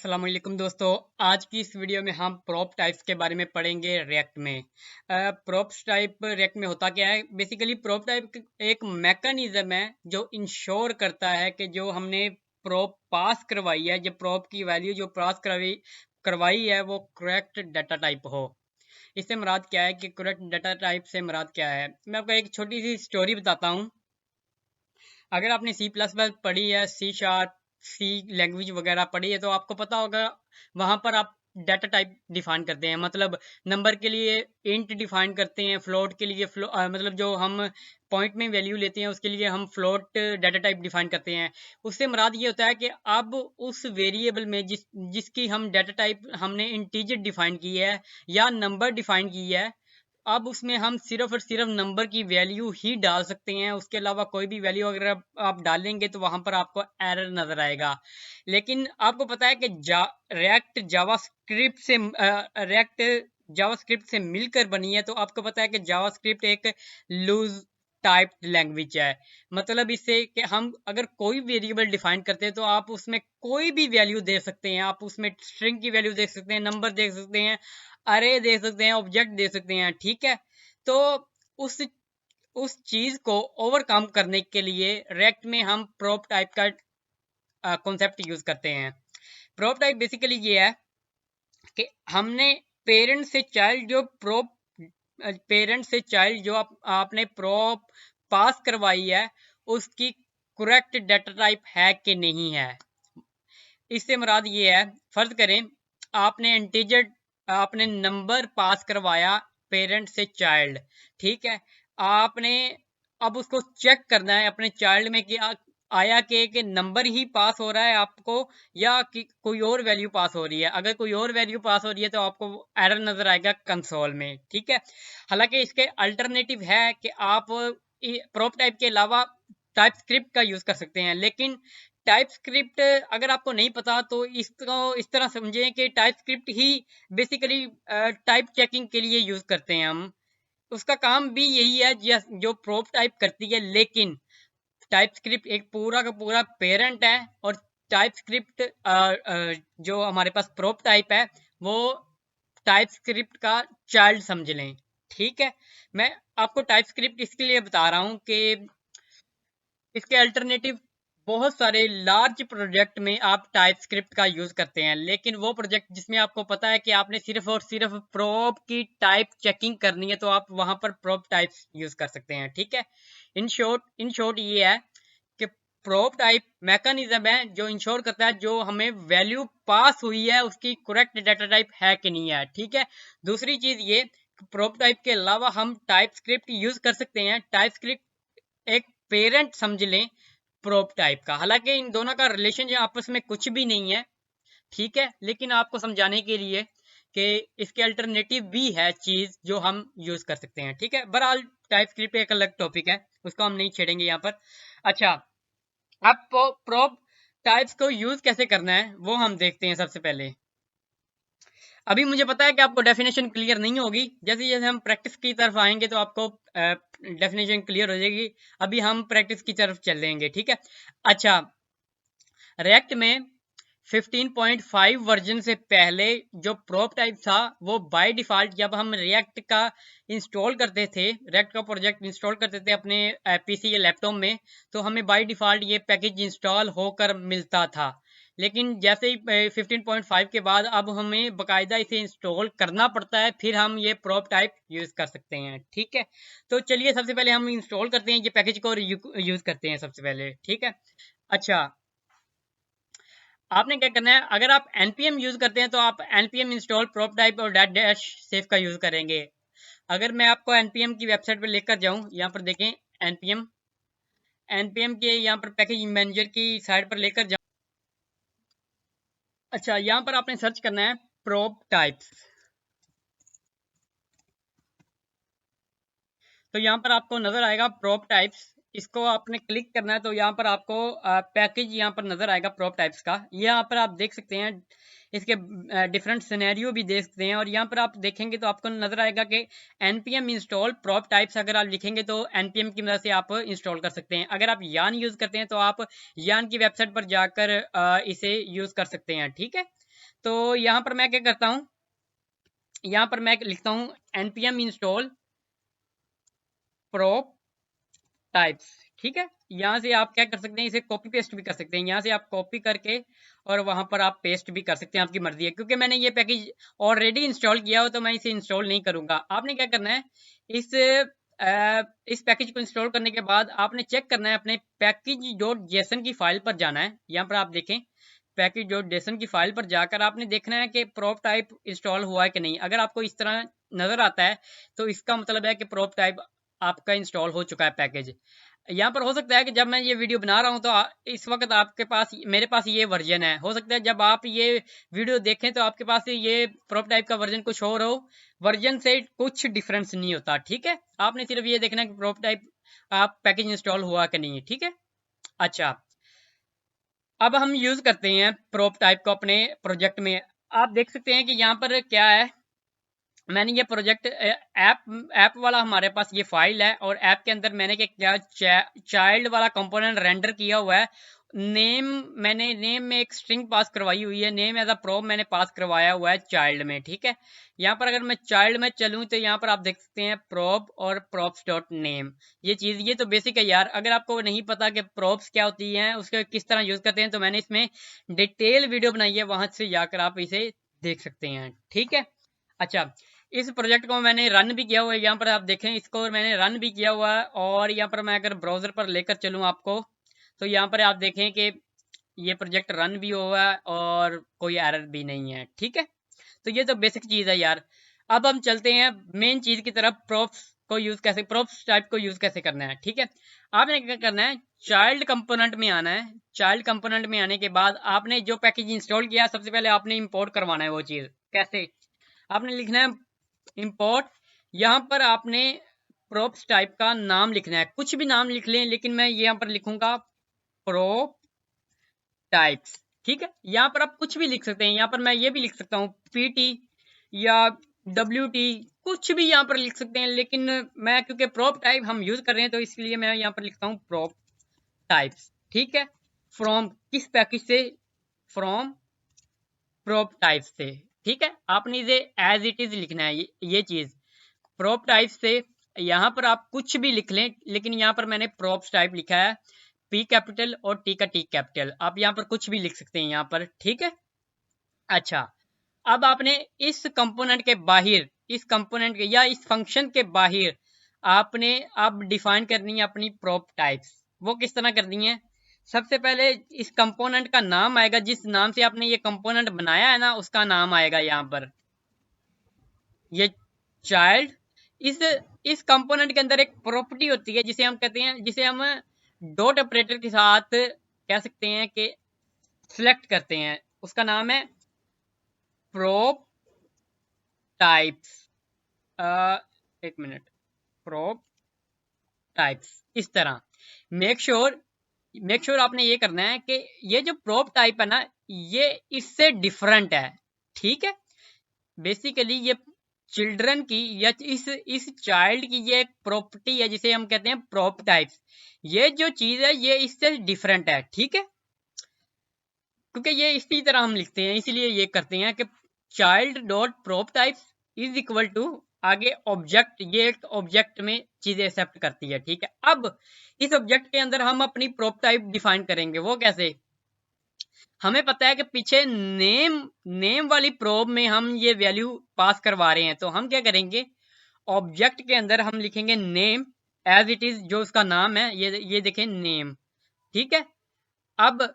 अस्सलाम वालेकुम दोस्तों। आज की इस वीडियो में हम प्रॉप टाइप्स के बारे में पढ़ेंगे रिएक्ट में। प्रॉप्स टाइप रिएक्ट में होता क्या है? बेसिकली प्रॉप टाइप एक मैकेनिज्म है जो इंश्योर करता है कि जो हमने प्रॉप पास करवाई है, जो प्रॉप की वैल्यू जो पास करवाई है वो करेक्ट डाटा टाइप हो। इससे मुराद क्या है कि करेक्ट डाटा टाइप से मुराद क्या है? मैं आपको एक छोटी सी स्टोरी बताता हूँ। अगर आपने सी प्लस प्लस पढ़ी है, सी शार्प, सी लैंग्वेज वगैरह पढ़ी है तो आपको पता होगा वहां पर आप डाटा टाइप डिफाइन करते हैं। मतलब नंबर के लिए इंट डिफाइन करते हैं, फ्लोट के लिए मतलब जो हम पॉइंट में वैल्यू लेते हैं उसके लिए हम फ्लोट डाटा टाइप डिफाइन करते हैं। उससे मुराद ये होता है कि अब उस वेरिएबल में जिसकी हम डाटा टाइप हमने इंटीजर डिफाइन की है या नंबर डिफाइन की है, अब उसमें हम सिर्फ और सिर्फ नंबर की वैल्यू ही डाल सकते हैं। उसके अलावा कोई भी वैल्यू अगर आप डालेंगे तो वहां पर आपको एरर नजर आएगा। लेकिन आपको पता है कि रिएक्ट जावास्क्रिप्ट से मिलकर बनी है। तो आपको पता है कि जावास्क्रिप्ट एक लूज टाइप लैंग्वेज है। मतलब इससे कि हम अगर कोई वेरिएबल डिफाइन करते हैं तो आप उसमें कोई भी वैल्यू दे सकते हैं। आप उसमें स्ट्रिंग की वैल्यू दे सकते हैं, नंबर दे सकते हैं, अरे दे सकते हैं, ऑब्जेक्ट दे सकते हैं। ठीक है, तो उस उस चीज को ओवरकम करने के लिए रेक्ट में हम प्रोप टाइप का कॉन्सेप्ट यूज करते हैं। प्रोप टाइप बेसिकली ये है कि हमने पेरेंट से चाइल्ड जो प्रोप पेरेंट से चाइल्ड जो आपने प्रोप पास करवाई है उसकी करेक्ट डाटा टाइप है कि नहीं है। इससे मुराद ये है, फर्ज करें आपने इंटीजर आपने नंबर पास करवाया पेरेंट से चाइल्ड। ठीक है, आपने अब उसको चेक करना है अपने चाइल्ड में कि आया कि नंबर ही पास हो रहा है आपको या कि कोई और वैल्यू पास हो रही है। अगर कोई और वैल्यू पास हो रही है तो आपको एरर नजर आएगा कंसोल में। ठीक है, हालांकि इसके अल्टरनेटिव है कि आप प्रोप टाइप के अलावा टाइप स्क्रिप्ट का यूज कर सकते हैं। लेकिन टाइप स्क्रिप्ट अगर आपको नहीं पता तो इसको इस तरह समझें कि टाइप स्क्रिप्ट ही बेसिकली टाइप चेकिंग के लिए यूज करते हैं हम। उसका काम भी यही है जो प्रोप टाइप करती है। लेकिन टाइप स्क्रिप्ट एक पूरा का पूरा पेरेंट है और टाइप स्क्रिप्ट जो हमारे पास प्रोप टाइप है वो टाइप स्क्रिप्ट का चाइल्ड समझ लें। ठीक है, मैं आपको टाइप स्क्रिप्ट इसके लिए बता रहा हूँ कि इसके अल्टरनेटिव बहुत सारे लार्ज प्रोजेक्ट में आप टाइप स्क्रिप्ट का यूज करते हैं। लेकिन वो प्रोजेक्ट जिसमें आपको पता है कि आपने सिर्फ और सिर्फ प्रोप की टाइप चेकिंग करनी है तो आप वहां पर प्रोप टाइप यूज कर सकते हैं। ठीक है, इन शॉर्ट ये है कि प्रोप टाइप मैकेनिज्म है जो इंश्योर करता है जो हमें वैल्यू पास हुई है उसकी करेक्ट डाटा टाइप है कि नहीं है। ठीक है, दूसरी चीज ये, प्रोप टाइप के अलावा हम टाइप स्क्रिप्ट यूज कर सकते हैं। टाइप स्क्रिप्ट एक पेरेंट समझ लें प्रोप टाइप का। हालांकि इन दोनों का रिलेशन जो आपस में कुछ भी नहीं है। ठीक है, लेकिन आपको समझाने के लिए कि इसके अल्टरनेटिव भी है चीज जो हम यूज कर सकते हैं। ठीक है, बहरहाल टाइप स्क्रिप्ट एक अलग टॉपिक है, उसको हम नहीं छेड़ेंगे यहाँ पर। अच्छा, अब प्रोप टाइप्स को यूज कैसे करना है वो हम देखते हैं। सबसे पहले अभी मुझे पता है कि आपको डेफिनेशन क्लियर नहीं होगी, जैसे जैसे हम प्रैक्टिस की तरफ आएंगे तो आपको डेफिनेशन क्लियर हो जाएगी। अभी हम प्रैक्टिस की तरफ चलेंगे। ठीक है, अच्छा, रिएक्ट में 15.5 वर्जन से पहले जो प्रोप टाइप था वो बाय डिफॉल्ट जब हम रिएक्ट का इंस्टॉल करते थे, रिएक्ट का प्रोजेक्ट इंस्टॉल करते थे अपने पीसी या लैपटॉप में, तो हमें बाय डिफॉल्ट ये पैकेज इंस्टॉल होकर मिलता था। लेकिन जैसे ही 15.5 के बाद अब हमें बकायदा इसे इंस्टॉल करना पड़ता है, फिर हम ये प्रोप टाइप यूज कर सकते हैं। ठीक है, तो चलिए सबसे पहले हम इंस्टॉल करते हैं ये पैकेज को और यूज करते हैं सबसे पहले। ठीक है, अच्छा, आपने क्या करना है, अगर आप npm यूज करते हैं तो आप npm इंस्टॉल प्रोप टाइप और डैश सेव का यूज करेंगे। अगर मैं आपको npm की वेबसाइट पर लेकर जाऊं, यहाँ पर देखें npm के यहाँ पर पैकेज मैनेजर की साइट पर लेकर जाऊं। अच्छा, यहाँ पर आपने सर्च करना है प्रोप टाइप्स। तो यहाँ पर आपको नजर आएगा प्रोप टाइप्स, इसको आपने क्लिक करना है तो यहाँ पर आपको पैकेज यहाँ पर नजर आएगा प्रॉप टाइप्स का। यहाँ पर आप देख सकते हैं इसके डिफरेंट सिनेरियो भी देख सकते हैं, और यहाँ पर आप देखेंगे तो आपको नजर आएगा कि npm इंस्टॉल प्रॉप टाइप्स अगर आप लिखेंगे तो npm की मदद से आप इंस्टॉल कर सकते हैं। अगर आप यान यूज करते हैं तो आप यान की वेबसाइट पर जाकर इसे यूज कर सकते हैं। ठीक है, तो यहाँ पर मैं क्या करता हूँ, यहाँ पर मैं लिखता हूँ npm इंस्टॉल प्रॉप टाइप्स। ठीक है, यहाँ से आप क्या कर सकते हैं, इसे कॉपी पेस्ट भी कर सकते हैं। यहाँ से आप कॉपी करके और वहां पर आप पेस्ट भी कर सकते हैं, आपकी मर्जी है। क्योंकि मैंने ये पैकेज ऑलरेडी इंस्टॉल किया हो तो मैं इसे इंस्टॉल नहीं करूंगा। आपने क्या करना है, इस इस पैकेज को इंस्टॉल करने के बाद आपने चेक करना है, अपने पैकेज डॉट जेसन की फाइल पर जाना है। यहाँ पर आप देखें पैकेज डॉट जेसन की फाइल पर जाकर आपने देखना है कि प्रॉप टाइप इंस्टॉल हुआ है कि नहीं। अगर आपको इस तरह नजर आता है तो इसका मतलब है कि प्रॉप टाइप आपका इंस्टॉल हो चुका है पैकेज। यहाँ पर हो सकता है कि जब मैं ये वीडियो बना रहा हूँ तो इस वक्त आपके पास, मेरे पास ये वर्जन है। हो सकता है जब आप ये वीडियो देखें तो आपके पास ये प्रॉप टाइप का वर्जन कुछ और हो। वर्जन से कुछ डिफरेंस नहीं होता। ठीक है, आपने सिर्फ ये देखना है कि प्रॉप टाइप आप पैकेज इंस्टॉल हुआ कि नहीं है। ठीक है, अच्छा अब हम यूज करते हैं प्रॉप टाइप को अपने प्रोजेक्ट में। आप देख सकते हैं कि यहाँ पर क्या है, मैंने ये प्रोजेक्ट ऐप वाला हमारे पास ये फाइल है, और ऐप के अंदर मैंने क्या चाइल्ड वाला कंपोनेंट रेंडर किया हुआ है। नेम, मैंने नेम में एक स्ट्रिंग पास करवाई हुई है, नेम एज अ प्रॉप मैंने पास करवाया हुआ है चाइल्ड में। ठीक है, यहाँ पर अगर मैं चाइल्ड में चलूँ तो यहाँ पर आप देख सकते हैं प्रॉप और प्रॉप्स डॉट नेम। ये चीज़, ये तो बेसिक है यार। अगर आपको नहीं पता कि प्रॉप्स क्या होती हैं, उसके किस तरह यूज करते हैं, तो मैंने इसमें डिटेल वीडियो बनाई है, वहां से जाकर आप इसे देख सकते हैं। ठीक है, अच्छा इस प्रोजेक्ट को मैंने रन भी किया हुआ है। यहाँ पर आप देखें, इसको मैंने रन भी किया हुआ है, और यहाँ पर मैं अगर ब्राउजर पर लेकर चलूँ आपको, तो यहाँ पर आप देखें कि ये प्रोजेक्ट रन भी हुआ है और कोई एरर भी नहीं है। ठीक है, तो ये तो बेसिक चीज़ है यार। अब हम चलते हैं मेन चीज़ की तरफ, प्रॉप्स को यूज कैसे, प्रॉप्स टाइप को यूज कैसे करना है। ठीक है, आपने क्या करना है, चाइल्ड कंपोनेंट में आना है। चाइल्ड कंपोनेंट में आने के बाद आपने जो पैकेज इंस्टॉल किया, सबसे पहले आपने इंपोर्ट करवाना है वो चीज़। कैसे, आपने लिखना है इंपोर्ट, यहाँ पर आपने प्रॉप्स टाइप का नाम लिखना है, कुछ भी नाम लिख लें, लेकिन मैं यहाँ पर लिखूंगा प्रॉप टाइप्स। ठीक है, यहाँ पर आप कुछ भी लिख सकते हैं। यहाँ पर मैं ये भी लिख सकता हूँ पीटी या डब्ल्यूटी, कुछ भी यहाँ पर लिख सकते हैं, लेकिन मैं क्योंकि प्रॉप टाइप हम यूज कर रहे हैं तो इसलिए मैं यहाँ पर लिखता हूँ प्रॉप टाइप्स। ठीक है, फ्रॉम किस पैकेज से, फ्रॉम प्रॉप टाइप्स से। ठीक है, आपने इसे एज इट इज लिखना है, ये चीज प्रॉप टाइप से। यहाँ पर आप कुछ भी लिख लें, लेकिन यहाँ पर मैंने प्रॉप्स टाइप लिखा है, पी कैपिटल और टी का टी कैपिटल। आप यहाँ पर कुछ भी लिख सकते हैं यहाँ पर। ठीक है, अच्छा अब आपने इस कंपोनेंट के बाहर, इस कंपोनेंट के या इस फंक्शन के बाहर आपने अब डिफाइन करनी है अपनी प्रॉप टाइप्स। वो किस तरह करनी है, सबसे पहले इस कंपोनेंट का नाम आएगा, जिस नाम से आपने ये कंपोनेंट बनाया है ना, उसका नाम आएगा यहाँ पर, ये चाइल्ड। इस कंपोनेंट के अंदर एक प्रॉपर्टी होती है जिसे हम कहते हैं, जिसे हम डॉट ऑपरेटर के साथ कह सकते हैं कि सिलेक्ट करते हैं। उसका नाम है प्रॉप टाइप्स। एक मिनट, प्रॉप टाइप्स, इस तरह मेक श्योर आपने ये करना है कि ये जो प्रॉप टाइप है ना, ये इससे डिफरेंट है। ठीक है, बेसिकली ये चिल्ड्रन की या इस चाइल्ड की ये एक प्रॉपर्टी है जिसे हम कहते हैं प्रॉप टाइप्स। ये जो चीज है ये इससे डिफरेंट है। ठीक है, क्योंकि ये इसी तरह हम लिखते हैं, इसलिए ये करते हैं कि child dot prop types is equal to आगे ऑब्जेक्ट, ये एक ऑब्जेक्ट में चीजें एक्सेप्ट करती है। ठीक है, अब इस ऑब्जेक्ट के अंदर हम अपनी प्रॉप टाइप डिफाइन करेंगे। वो कैसे, हमें पता है कि पीछे नेम वाली प्रोब में हम ये वैल्यू पास करवा रहे हैं, तो हम क्या करेंगे, ऑब्जेक्ट के अंदर हम लिखेंगे नेम एज इट इज, जो उसका नाम है, ये देखें नेम। ठीक है, अब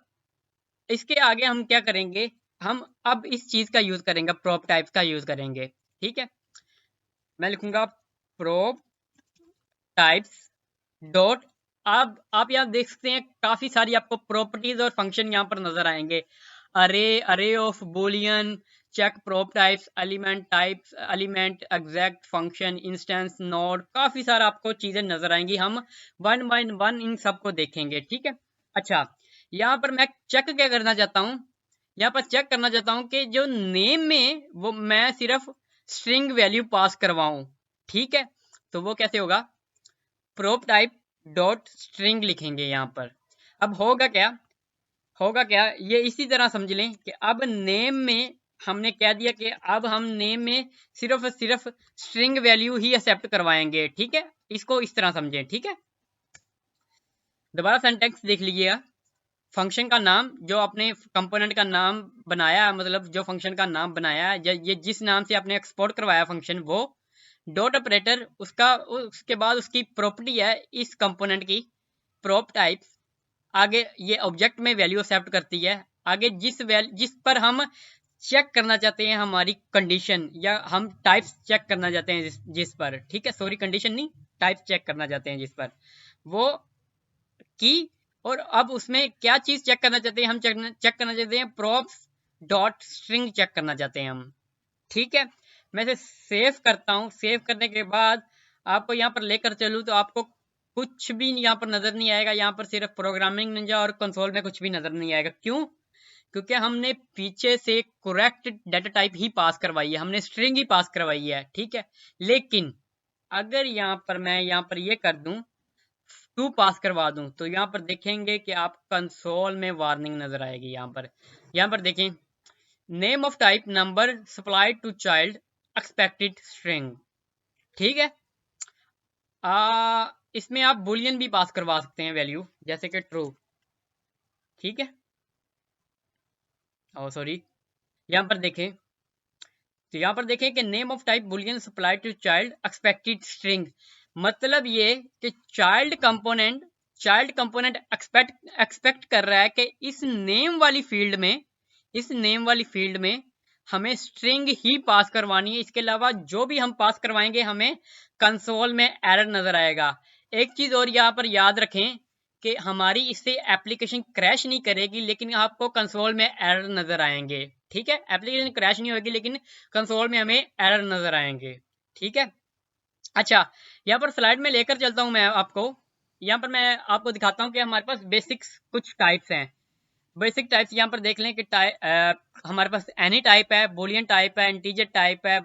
इसके आगे हम क्या करेंगे, हम अब इस चीज का यूज करेंगे, प्रोब टाइप्स का यूज करेंगे। ठीक है, मैं लिखूंगा प्रोब टाइप्स डॉट, अब आप यहाँ देख सकते हैं काफी सारी आपको प्रॉपर्टीज और फंक्शन यहाँ पर नजर आएंगे। अरे array of boolean, check prop types, element exact function, instance, node, काफी सारा आपको चीजें नजर आएंगी। हम वन बाय वन इन सबको देखेंगे, ठीक है। अच्छा, यहाँ पर मैं चेक क्या करना चाहता हूँ, यहाँ पर चेक करना चाहता हूँ कि जो नेम में वो मैं सिर्फ स्ट्रिंग वैल्यू पास करवाऊं, ठीक है। तो वो कैसे होगा, प्रोब टाइप डॉट स्ट्रिंग लिखेंगे यहाँ पर। अब होगा क्या ये इसी तरह समझ लें कि अब नेम में हमने कह दिया कि अब हम नेम में सिर्फ सिर्फ स्ट्रिंग वैल्यू ही एक्सेप्ट करवाएंगे, ठीक है। इसको इस तरह समझें, ठीक है। दोबारा सेंटेंस देख लीजिएगा। फंक्शन का नाम जो आपने कंपोनेंट का नाम बनाया, मतलब जो फंक्शन का नाम बनाया है, ये जिस नाम से आपने एक्सपोर्ट करवाया फंक्शन, वो डॉट ऑपरेटर उसका, उसके बाद उसकी प्रॉपर्टी है इस कंपोनेंट की प्रोप टाइप। आगे ये ऑब्जेक्ट में वैल्यू एक्सेप्ट करती है। आगे जिस पर हम चेक करना चाहते हैं हमारी कंडीशन, या हम टाइप्स चेक करना चाहते हैं जिस पर, ठीक है, सॉरी कंडीशन नहीं, टाइप्स चेक करना चाहते हैं जिस पर, वो की। और अब उसमें क्या चीज चेक करना चाहते हैं, हम चेक करना चाहते हैं प्रॉप्स डॉट स्ट्रिंग चेक करना चाहते हैं हम, ठीक है। मैं इसे सेव करता हूँ। सेव करने के बाद आपको यहाँ पर लेकर चलूँ तो आपको कुछ भी यहाँ पर नजर नहीं आएगा। यहाँ पर सिर्फ प्रोग्रामिंग निंजा और कंसोल में कुछ भी नजर नहीं आएगा। क्यों? क्योंकि हमने पीछे से करेक्ट डाटा टाइप ही पास करवाई है, हमने स्ट्रिंग ही पास करवाई है, ठीक है। लेकिन अगर यहाँ पर मैं यहाँ पर ये कर दूं, टू पास करवा दूं, तो यहाँ पर देखेंगे कि आप कंसोल में वार्निंग नजर आएगी। यहाँ पर देखें, name of type number supplied to child expected string, ठीक है। इसमें आप बुलियन भी पास करवा सकते हैं वैल्यू, जैसे कि ट्रू, ठीक है। ओ सॉरी, यहाँ पर देखें, तो यहाँ पर देखें कि name of type boolean supplied to child expected string, मतलब ये कि चाइल्ड कंपोनेंट एक्सपेक्ट कर रहा है कि इस नेम वाली फील्ड में हमें स्ट्रिंग ही पास करवानी है। इसके अलावा जो भी हम पास करवाएंगे हमें कंसोल में एरर नजर आएगा। एक चीज और यहाँ पर याद रखें कि हमारी इससे एप्लीकेशन क्रैश नहीं करेगी, लेकिन आपको कंसोल में एरर नजर आएंगे, ठीक है। एप्लीकेशन क्रैश नहीं होगी, लेकिन कंसोल में हमें एरर नजर आएंगे, ठीक है। अच्छा, यहाँ पर स्लाइड में लेकर चलता हूँ मैं आपको। यहाँ पर मैं आपको दिखाता हूँ कि हमारे पास बेसिक्स कुछ टाइप्स हैं। बेसिक टाइप्स यहाँ पर देख लें कि हमारे पास एनी टाइप है, बुलियन टाइप है, इंटीजर टाइप है,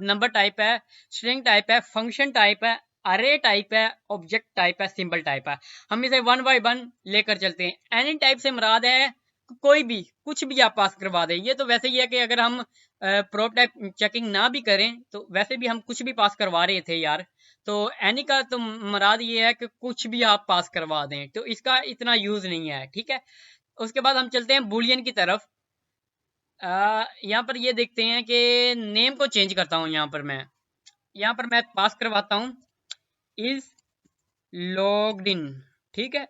नंबर टाइप है, स्ट्रिंग टाइप है, फंक्शन टाइप है, अरे टाइप है, ऑब्जेक्ट टाइप है, सिंबल टाइप है। हम इसे वन बाय वन लेकर चलते हैं। एनी टाइप से मुराद है कोई भी कुछ भी आप पास करवा दें। ये तो वैसे ही है कि अगर हम प्रोब टाइप चेकिंग ना भी करें तो वैसे भी हम कुछ भी पास करवा रहे थे यार। तो एनी का तो मुराद ये है कि कुछ भी आप पास करवा दें, तो इसका इतना यूज नहीं है, ठीक है। उसके बाद हम चलते हैं बुलियन की तरफ। यहाँ पर ये देखते हैं कि नेम को चेंज करता हूँ। यहाँ पर मैं पास करवाता हूँ इज लॉग्ड इन, ठीक है।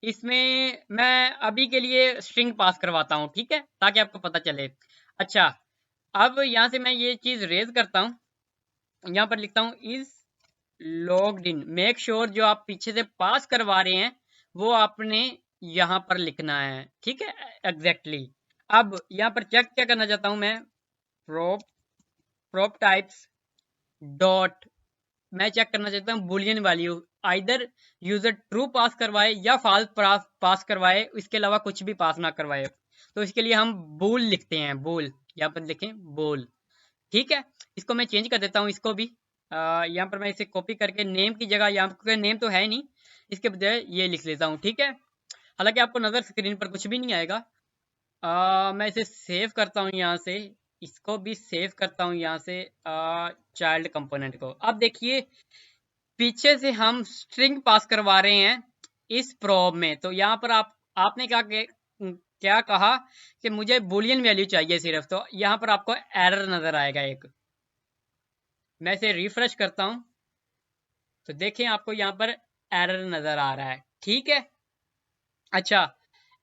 इसमें मैं अभी के लिए स्ट्रिंग पास करवाता हूँ, ठीक है, ताकि आपको पता चले। अच्छा, अब यहाँ से मैं ये चीज रेज करता हूँ। यहाँ पर लिखता हूँ is logged in. Make sure जो आप पीछे से पास करवा रहे हैं वो आपने यहाँ पर लिखना है, ठीक है, एग्जैक्टली। अब यहाँ पर चेक क्या करना चाहता हूँ मैं, प्रोप प्रोप टाइप्स डॉट, मैं चेक करना चाहता हूँ boolean value, either user true pass करवाए या फॉल्स पास करवाए, इसके अलावा कुछ भी पास ना करवाए। तो इसके लिए हम बूल लिखते हैं, बूल, यहाँ पर देखें बूल, ठीक है। इसको मैं चेंज कर देता हूँ, इसको भी यहाँ पर मैं इसे कॉपी करके नेम की जगह, यहाँ पर नेम तो है नहीं, इसके बजाय ये लिख लेता हूँ, ठीक है। हालांकि आपको नजर स्क्रीन पर कुछ भी नहीं आएगा। मैं इसे सेव करता हूँ यहाँ से, इसको भी सेव करता हूँ यहाँ से, चाइल्ड कंपोनेंट को। अब देखिए पीछे से हम स्ट्रिंग पास करवा रहे हैं इस प्रोब में। तो यहाँ पर आपने क्या कहा कि मुझे बुलियन वैल्यू चाहिए सिर्फ, तो यहाँ पर आपको एरर नजर आएगा एक। मैं इसे रिफ्रेश करता हूँ तो देखें आपको यहाँ पर एरर नजर आ रहा है, ठीक है। अच्छा,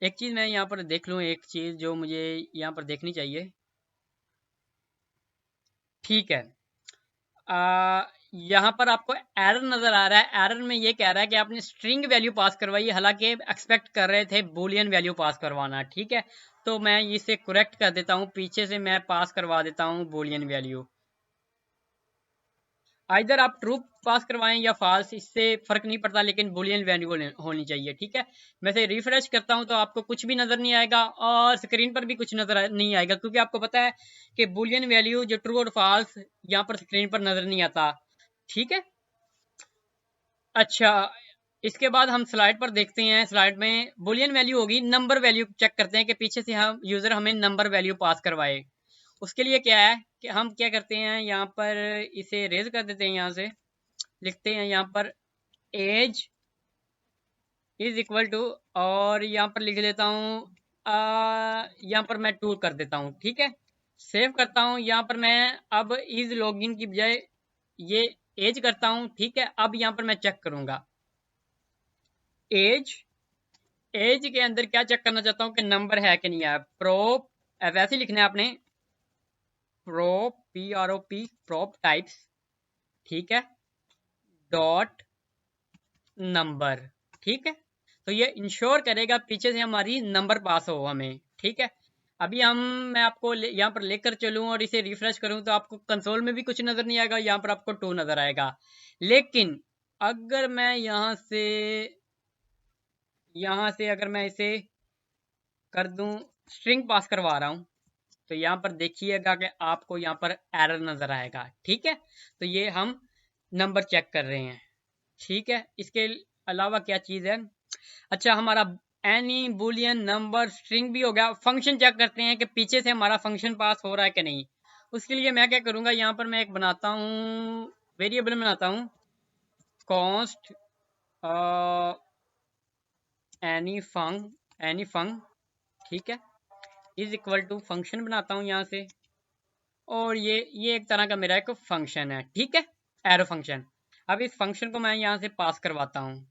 एक चीज मैं यहाँ पर देख लूँ, एक चीज जो मुझे यहाँ पर देखनी चाहिए, ठीक है। यहाँ पर आपको एरर नजर आ रहा है। एरर में ये कह रहा है कि आपने स्ट्रिंग वैल्यू पास करवाई, हालांकि एक्सपेक्ट कर रहे थे बुलियन वैल्यू पास करवाना। ठीक है, तो मैं इसे करेक्ट कर देता हूँ, पीछे से मैं पास करवा देता हूँ बुलियन वैल्यू। इधर आप ट्रू पास करवाएं या फॉल्स, इससे फर्क नहीं पड़ता, लेकिन बुलियन वैल्यू होनी चाहिए। ठीक है, मैं से रिफ्रेश करता हूं तो आपको कुछ भी नजर नहीं आएगा और स्क्रीन पर भी कुछ नजर नहीं आएगा, क्योंकि आपको पता है कि बुलियन वैल्यू जो ट्रू और फॉल्स यहाँ पर स्क्रीन पर नजर नहीं आता। ठीक है, अच्छा, इसके बाद हम स्लाइड पर देखते हैं। स्लाइड में बुलियन वैल्यू होगी, नंबर वैल्यू चेक करते हैं कि पीछे से हम यूजर हमें नंबर वैल्यू पास करवाए। उसके लिए क्या है कि हम क्या करते हैं, यहाँ पर इसे रेज कर देते हैं, यहाँ से लिखते हैं यहाँ पर एज इज इक्वल टू, और यहाँ पर लिख देता हूँ यहाँ पर मैं 2 कर देता हूँ। ठीक है, सेव करता हूँ। यहाँ पर मैं अब इज लॉगिन की बजाय ये एज करता हूँ। ठीक है, अब यहाँ पर मैं चेक करूंगा एज। एज के अंदर क्या चेक करना चाहता हूँ कि नंबर है कि नहीं है। प्रोप, वैसे लिखना है आपने, प्रोप PROP प्रोप टाइप्स। ठीक है, डॉट नंबर। ठीक है, तो ये इंश्योर करेगा पीछे से हमारी नंबर पास हो हमें। ठीक है, अभी मैं आपको यहाँ पर लेकर चलूं और इसे रिफ्रेश करूं तो आपको कंसोल में भी कुछ नजर नहीं आएगा, यहाँ पर आपको 2 नजर आएगा। लेकिन अगर मैं यहाँ से अगर मैं इसे कर दूं, स्ट्रिंग पास करवा रहा हूं, तो यहाँ पर देखिएगा कि आपको यहाँ पर एरर नजर आएगा। ठीक है, तो ये हम नंबर चेक कर रहे हैं। ठीक है, इसके अलावा क्या चीज है, अच्छा हमारा एनी बुलियन नंबर स्ट्रिंग भी हो गया। फंक्शन चेक करते हैं कि पीछे से हमारा फंक्शन पास हो रहा है कि नहीं। उसके लिए मैं क्या करूंगा, यहाँ पर मैं एक बनाता हूँ, वेरिएबल बनाता हूँ, कॉन्स्ट एनी फंग। ठीक है, इज इक्वल टू फंक्शन बनाता हूँ यहाँ से, और ये एक तरह का मेरा एक फंक्शन है। ठीक है, एरो फंक्शन। अब इस फंक्शन को मैं यहाँ से पास करवाता हूँ।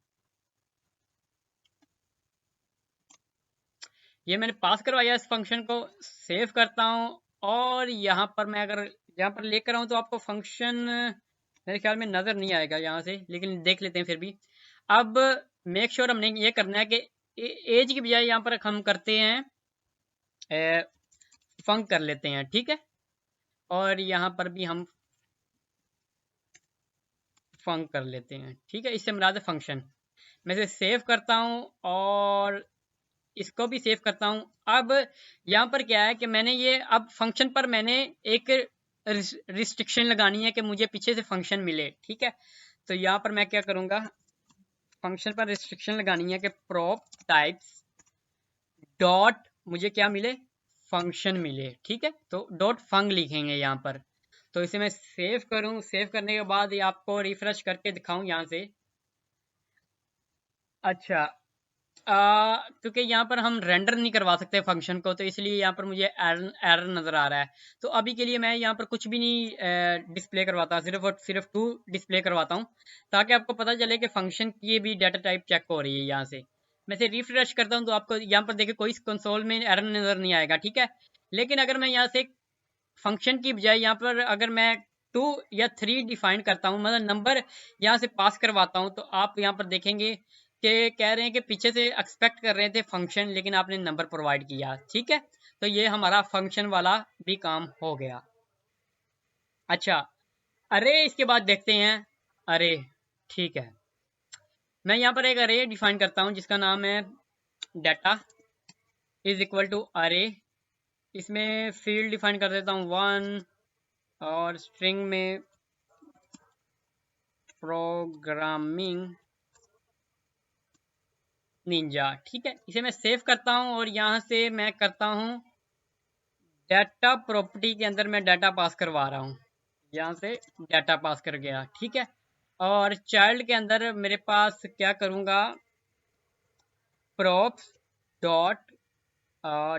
ये मैंने पास करवाया इस फंक्शन को, सेव करता हूँ, और यहाँ पर मैं अगर यहाँ पर लेकर आऊँ तो आपको फंक्शन मेरे ख्याल में नजर नहीं आएगा यहाँ से, लेकिन देख लेते हैं फिर भी। अब मेक श्योर हमने ये करना है कि एज की बजाय यहाँ पर हम करते हैं फंक कर लेते हैं। ठीक है, और यहाँ पर भी हम फंक कर लेते हैं। ठीक है, इससे मुराद है फंक्शन। मैं इसे सेव करता हूँ और इसको भी सेव करता हूँ। अब यहाँ पर क्या है कि मैंने ये अब फंक्शन पर मैंने एक रिस्ट्रिक्शन लगानी है कि मुझे पीछे से फंक्शन मिले। ठीक है, तो यहाँ पर मैं क्या करूँगा, फंक्शन पर रिस्ट्रिक्शन लगानी है कि प्रोप टाइप्स डॉट मुझे क्या मिले, फंक्शन मिले। ठीक है, तो डॉट फंग लिखेंगे यहाँ पर। तो इसे मैं सेव करूँ, सेव करने के बाद ये आपको रिफ्रेश करके दिखाऊं यहाँ से। अच्छा, क्योंकि यहाँ पर हम रेंडर नहीं करवा सकते फंक्शन को, तो इसलिए यहाँ पर मुझे एरर नजर आ रहा है। तो अभी के लिए मैं यहाँ पर कुछ भी नहीं डिस्प्ले करवाता, सिर्फ और सिर्फ 2 डिस्प्ले करवाता हूँ, ताकि आपको पता चले कि फंक्शन की भी डाटा टाइप चेक हो रही है। यहाँ से मैं से रिफ्रेश करता हूँ तो आपको यहाँ पर देखिए कोई कंसोल में एरर नजर नहीं आएगा। ठीक है, लेकिन अगर मैं यहाँ से फंक्शन की बजाय यहाँ पर अगर मैं 2 या 3 डिफाइन करता हूँ, मतलब नंबर यहाँ से पास करवाता हूँ, तो आप यहाँ पर देखेंगे कि कह रहे हैं कि पीछे से एक्सपेक्ट कर रहे थे फंक्शन, लेकिन आपने नंबर प्रोवाइड किया। ठीक है, तो ये हमारा फंक्शन वाला भी काम हो गया। अच्छा, अरे इसके बाद देखते हैं अरे। ठीक है, मैं यहाँ पर एक अरे डिफाइन करता हूँ जिसका नाम है डाटा इज इक्वल टू अरे। इसमें फील्ड डिफाइन कर देता हूँ 1, और स्ट्रिंग में प्रोग्रामिंग निंजा। ठीक है, इसे मैं सेव करता हूँ और यहाँ से मैं करता हूँ डाटा प्रॉपर्टी के अंदर मैं डाटा पास करवा रहा हूँ, यहाँ से डाटा पास कर गया। ठीक है, और चाइल्ड के अंदर मेरे पास क्या करूँगा, प्रॉप्स डॉट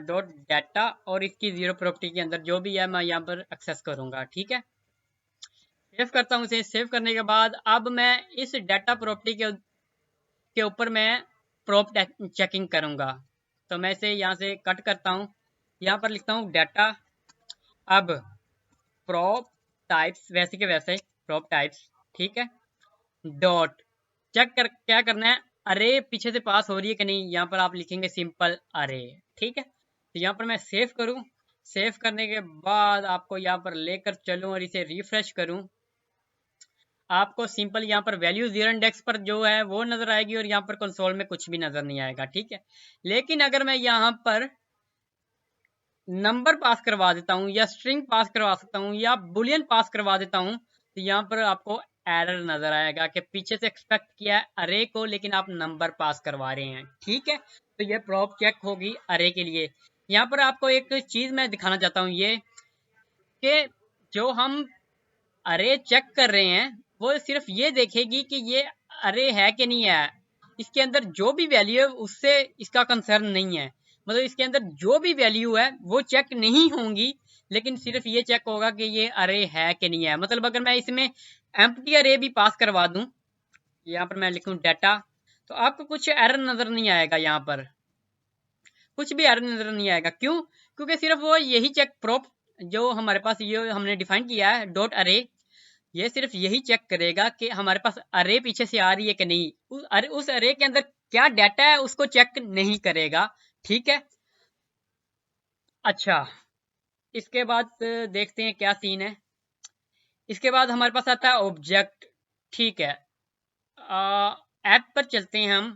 डॉट डाटा, और इसकी 0 प्रॉपर्टी के अंदर जो भी है मैं यहाँ पर एक्सेस करूँगा। ठीक है, सेव करता हूँ इसे। सेव करने के बाद अब मैं इस डाटा प्रॉपर्टी के ऊपर मैं प्रॉप चेकिंग करूँगा। तो मैं इसे यहाँ से कट करता हूँ, यहाँ पर लिखता हूँ डाटा। अब प्रॉप टाइप्स वैसे के वैसे प्रॉप टाइप्स, ठीक है, डॉट चेक कर क्या करना है, अरे पीछे से पास हो रही है कि नहीं, यहाँ पर आप लिखेंगे सिंपल अरे, ठीक है। तो यहाँ पर मैं सेव करूँ, सेव करने के बाद आपको यहाँ पर लेकर चलूँ और इसे रिफ्रेश करूँ, आपको सिंपल यहाँ पर वैल्यू जीरो इंडेक्स पर जो है वो नजर आएगी और यहाँ पर कंसोल में कुछ भी नजर नहीं आएगा, ठीक है। लेकिन अगर मैं यहाँ पर नंबर पास करवा देता हूँ या स्ट्रिंग पास करवा सकता हूँ या बुलियन पास करवा देता हूँ, तो यहाँ पर आपको एरर नजर आएगा कि पीछे से एक्सपेक्ट किया है अरे को लेकिन आप नंबर पास करवा रहे हैं, ठीक है। तो ये प्रॉप चेक होगी अरे के लिए। यहाँ पर आपको एक चीज मैं दिखाना चाहता हूँ, ये कि जो हम अरे चेक कर रहे हैं वो सिर्फ ये देखेगी कि ये अरे है कि नहीं है, इसके अंदर जो भी वैल्यू है उससे इसका कंसर्न नहीं है, मतलब इसके अंदर जो भी वैल्यू है वो चेक नहीं होंगी, लेकिन सिर्फ ये चेक होगा कि ये अरे है कि नहीं है। मतलब अगर मैं इसमें एम्प्टी अरे भी पास करवा दूं, यहाँ पर मैं लिखूं डाटा, तो आपको कुछ एरर नजर नहीं आएगा, यहाँ पर कुछ भी एरर नजर नहीं आएगा। क्यों? क्योंकि सिर्फ वो यही चेक प्रोप जो हमारे पास ये हमने डिफाइन किया है डॉट अरे, ये सिर्फ यही चेक करेगा कि हमारे पास अरे पीछे से आ रही है कि नहीं, उस अरे के अंदर क्या डाटा है उसको चेक नहीं करेगा, ठीक है। अच्छा, इसके बाद देखते हैं क्या सीन है। इसके बाद हमारे पास आता है ऑब्जेक्ट, ठीक है। ऐप पर चलते हैं हम,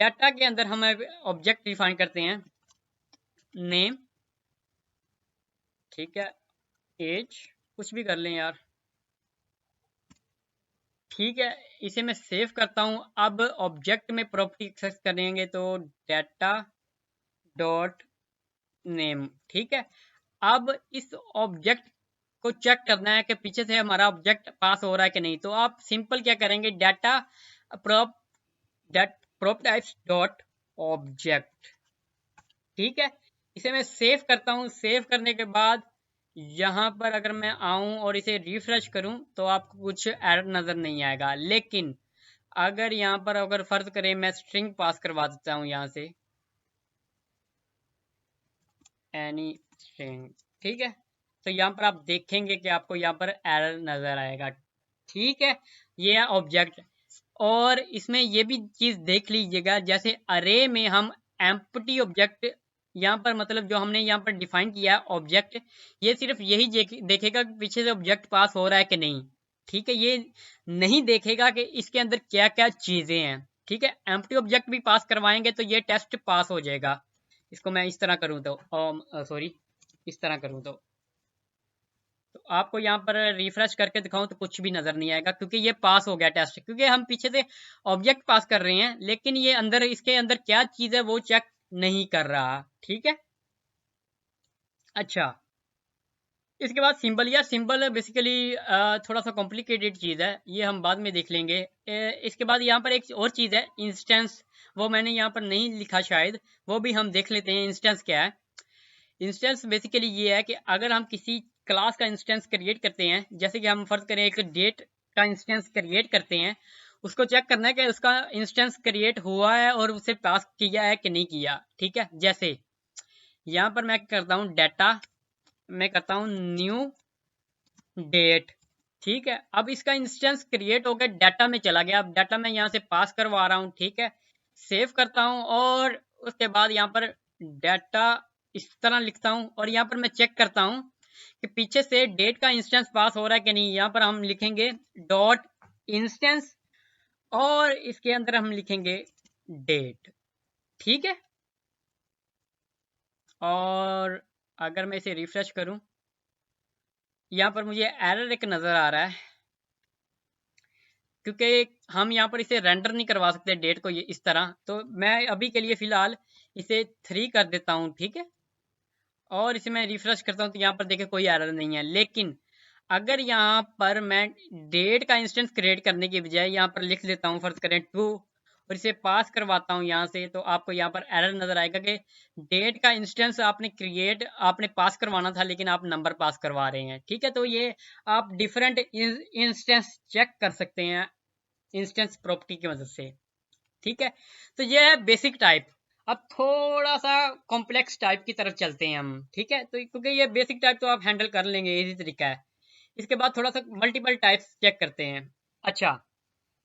डाटा के अंदर हम ऑब्जेक्ट डिफाइन करते हैं, नेम, ठीक है, एज, कुछ भी कर लें यार, ठीक है। इसे मैं सेव करता हूं। अब ऑब्जेक्ट में प्रॉपर्टी एक्सेस करेंगे तो डाटा डॉट नेम, ठीक है। अब इस ऑब्जेक्ट को चेक करना है कि पीछे से हमारा ऑब्जेक्ट पास हो रहा है कि नहीं, तो आप सिंपल क्या करेंगे, data prop prop types dot object, ठीक है। इसे मैं सेव करता हूं। सेव करने के बाद यहाँ पर अगर मैं आऊं और इसे रिफ्रेश करूं तो आपको कुछ एरर नजर नहीं आएगा, लेकिन अगर यहाँ पर अगर फर्ज करें मैं स्ट्रिंग पास करवा देता हूँ यहाँ से एनी स्ट्रिंग, ठीक है, तो यहाँ पर आप देखेंगे कि आपको यहाँ पर एरर नजर आएगा, ठीक है। ये है ऑब्जेक्ट। और इसमें ये भी चीज देख लीजिएगा, जैसे अरे में हम एम्प्टी ऑब्जेक्ट, यहाँ पर मतलब जो हमने यहाँ पर डिफाइन किया ऑब्जेक्ट, ये सिर्फ यही देखेगा कि पीछे से ऑब्जेक्ट पास हो रहा है कि नहीं, ठीक है। ये नहीं देखेगा कि इसके अंदर क्या क्या चीजें हैं, ठीक है। एम्प्टी ऑब्जेक्ट भी पास करवाएंगे तो ये टेस्ट पास हो जाएगा। इसको मैं इस तरह करूँ तो सॉरी, इस तरह करूँ तो आपको यहाँ पर रिफ्रेश करके दिखाऊं तो कुछ भी नजर नहीं आएगा, क्योंकि ये पास हो गया टेस्ट, क्योंकि हम पीछे से ऑब्जेक्ट पास कर रहे हैं लेकिन ये अंदर इसके अंदर क्या चीज है वो चेक नहीं कर रहा, ठीक है। अच्छा, इसके बाद सिंबल, या सिंबल बेसिकली थोड़ा सा कॉम्प्लिकेटेड चीज है, ये हम बाद में देख लेंगे। इसके बाद यहाँ पर एक और चीज है इंस्टेंस, वो मैंने यहाँ पर नहीं लिखा शायद, वो भी हम देख लेते हैं इंस्टेंस क्या है। इंस्टेंस बेसिकली ये है कि अगर हम किसी क्लास का इंस्टेंस क्रिएट करते हैं, जैसे कि हम फर्ज करें एक डेट का इंस्टेंस क्रिएट करते हैं, उसको चेक करना है कि उसका इंस्टेंस क्रिएट हुआ है और उसे पास किया है कि नहीं किया, ठीक है। जैसे यहाँ पर मैं करता हूँ डाटा, मैं करता हूँ न्यू डेट, ठीक है। अब इसका इंस्टेंस क्रिएट होकर डाटा में चला गया, अब डाटा मैं यहाँ से पास करवा रहा हूँ, ठीक है। सेव करता हूँ और उसके बाद यहाँ पर डाटा इस तरह लिखता हूँ और यहाँ पर मैं चेक करता हूँ कि पीछे से डेट का इंस्टेंस पास हो रहा है कि नहीं। यहाँ पर हम लिखेंगे डॉट इंस्टेंस और इसके अंदर हम लिखेंगे डेट, ठीक है। और अगर मैं इसे रिफ्रेश करूं, यहाँ पर मुझे एरर एक नजर आ रहा है, क्योंकि हम यहाँ पर इसे रेंडर नहीं करवा सकते डेट को ये इस तरह, तो मैं अभी के लिए फिलहाल इसे 3 कर देता हूँ, ठीक है। और इसे मैं रिफ्रेश करता हूँ तो यहाँ पर देखिए कोई एरर नहीं है, लेकिन अगर यहाँ पर मैं डेट का इंस्टेंस क्रिएट करने की बजाय यहाँ पर लिख देता हूँ फर्ज करें 2 और इसे पास करवाता हूँ यहाँ से, तो आपको यहाँ पर एरर नजर आएगा कि डेट का इंस्टेंस आपने पास करवाना था लेकिन आप नंबर पास करवा रहे हैं, ठीक है। तो ये आप डिफरेंट इंस्टेंस चेक कर सकते हैं इंस्टेंस प्रॉपर्टी की मदद से, ठीक है। तो ये है बेसिक टाइप। अब थोड़ा सा कॉम्प्लेक्स टाइप की तरफ चलते हैं हम, ठीक है। तो क्योंकि ये बेसिक टाइप तो आप हैंडल कर लेंगे, इजी तरीका है। इसके बाद थोड़ा सा मल्टीपल टाइप्स चेक करते हैं। अच्छा,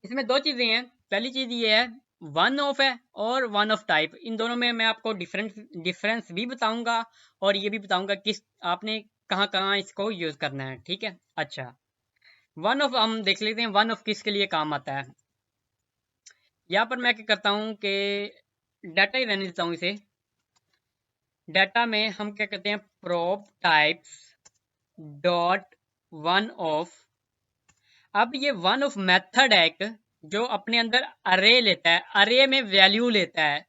इसमें दो चीज़ें हैं। पहली चीज़ ये है, वन ऑफ है और वन ऑफ टाइप। इन दोनों में मैं आपको डिफरेंस भी बताऊंगा और ये भी बताऊंगा किस आपने कहाँ कहाँ इसको यूज़ करना है। ठीक है। अच्छा, वन ऑफ हम देख लेते हैं, वन ऑफ किसके लिए काम आता है। यहाँ पर मैं क्या करता हूँ कि डाटा ही रहने देता हूँ इसे। डाटा में हम क्या करते हैं, probe types dot one of. अब ये वन ऑफ मेथड है एक, जो अपने अंदर अरे लेता है, अरे में वैल्यू लेता है।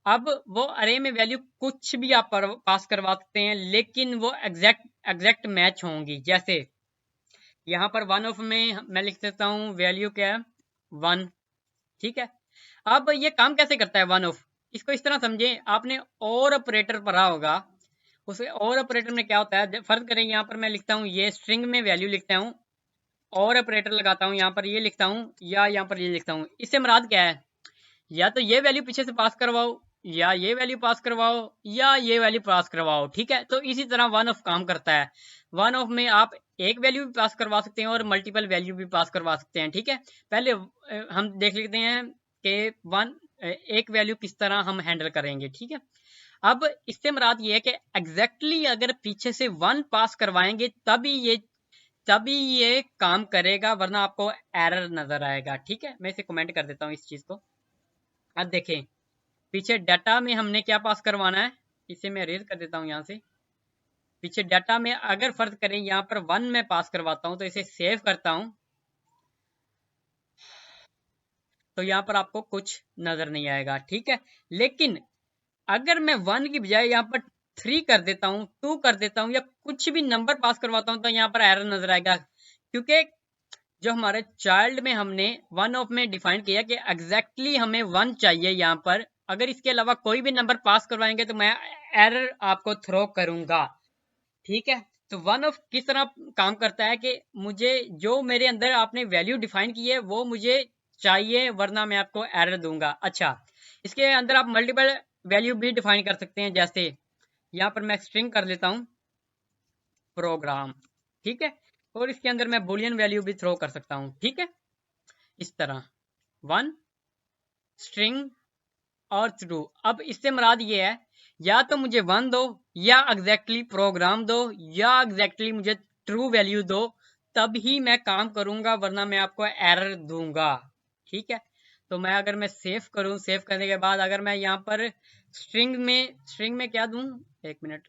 अब वो अरे में वैल्यू कुछ भी आप पास करवा सकते हैं, लेकिन वो एग्जैक्ट मैच होंगी। जैसे यहाँ पर वन ऑफ में मैं लिख देता हूँ वैल्यू क्या है, 1। ठीक है। अब ये काम कैसे करता है वन ऑफ, इसको इस तरह समझे, आपने और ऑपरेटर पढ़ा होगा। उसे और ऑपरेटर में क्या होता है, फर्ज करें यहाँ पर मैं लिखता हूँ ये स्ट्रिंग में वैल्यू लिखता हूँ और ऑपरेटर लगाता हूँ, यहाँ पर ये लिखता हूँ या यहाँ पर ये लिखता हूँ। इससे मुराद क्या है, या तो ये वैल्यू पीछे से पास करवाओ, या ये वैल्यू पास करवाओ, या ये वैल्यू पास करवाओ। ठीक है। तो इसी तरह वन ऑफ काम करता है। वन ऑफ में आप एक वैल्यू भी पास करवा सकते हैं और मल्टीपल वैल्यू भी पास करवा सकते हैं। ठीक है। पहले हम देख लेते हैं कि एक वैल्यू किस तरह हम हैंडल करेंगे। ठीक है। अब इससे मुराद ये है कि एग्जैक्टली अगर पीछे से 1 पास करवाएंगे तभी ये काम करेगा, वरना आपको एरर नजर आएगा। ठीक है। मैं इसे कमेंट कर देता हूँ इस चीज को। अब देखें पीछे डाटा में हमने क्या पास करवाना है, इसे मैं रेज कर देता हूँ यहाँ से। पीछे डाटा में अगर फर्ज करें यहाँ पर 1 में पास करवाता हूँ, तो इसे सेव करता हूँ, तो यहाँ पर आपको कुछ नजर नहीं आएगा। ठीक है। लेकिन अगर मैं 1 की बजाय यहाँ पर 3 कर देता हूँ, 2 कर देता हूँ, या कुछ भी नंबर पास करवाता हूँ, तो यहाँ पर एरर नजर आएगा। क्योंकि जो हमारे चाइल्ड में हमने वन ऑफ में डिफाइन किया कि एग्जैक्टली हमें 1 चाहिए यहाँ पर, अगर इसके अलावा कोई भी नंबर पास करवाएंगे तो मैं एरर आपको थ्रो करूंगा। ठीक है। तो वन ऑफ किस तरह काम करता है कि मुझे जो मेरे अंदर आपने वैल्यू डिफाइन की है वो मुझे चाहिए, वरना मैं आपको एरर दूंगा। अच्छा, इसके अंदर आप मल्टीपल वैल्यू भी डिफाइन कर सकते हैं। जैसे यहाँ पर मैं स्ट्रिंग कर लेता हूँ प्रोग्राम। ठीक है। और इसके अंदर मैं बुलियन वैल्यू भी थ्रो कर सकता हूँ। ठीक है। इस तरह 1 स्ट्रिंग और ट्रू। अब इससे मुराद ये है, या तो मुझे 1 दो, या एग्जैक्टली प्रोग्राम दो, या एग्जैक्टली मुझे ट्रू वैल्यू दो, तब ही मैं काम करूंगा, वरना मैं आपको एरर दूंगा। ठीक है। तो मैं अगर मैं सेव करूं, सेव करने के बाद अगर मैं यहाँ पर स्ट्रिंग में क्या दूं, एक मिनट,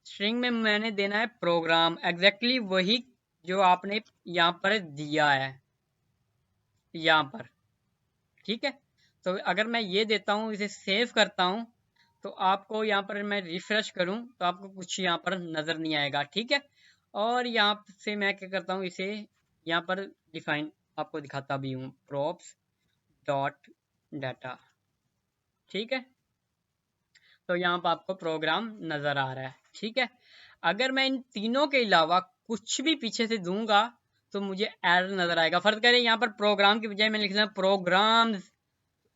स्ट्रिंग में मैंने देना है प्रोग्राम, एग्जैक्टली वही जो आपने यहाँ पर दिया है यहाँ पर। ठीक है। तो अगर मैं ये देता हूँ, इसे सेव करता हूँ, तो आपको यहाँ पर मैं रिफ्रेश करूँ तो आपको कुछ यहाँ पर नज़र नहीं आएगा। ठीक है। और यहाँ से मैं क्या करता हूँ, इसे यहाँ पर डिफाइन आपको दिखाता भी हूँ, props डॉट डाटा। ठीक है। तो यहाँ पर आपको प्रोग्राम नज़र आ रहा है। ठीक है। अगर मैं इन तीनों के अलावा कुछ भी पीछे से दूंगा तो मुझे एरर नज़र आएगा। फर्ज करें यहाँ पर प्रोग्राम की बजाय मैं लिख दूँ प्रोग्राम्स,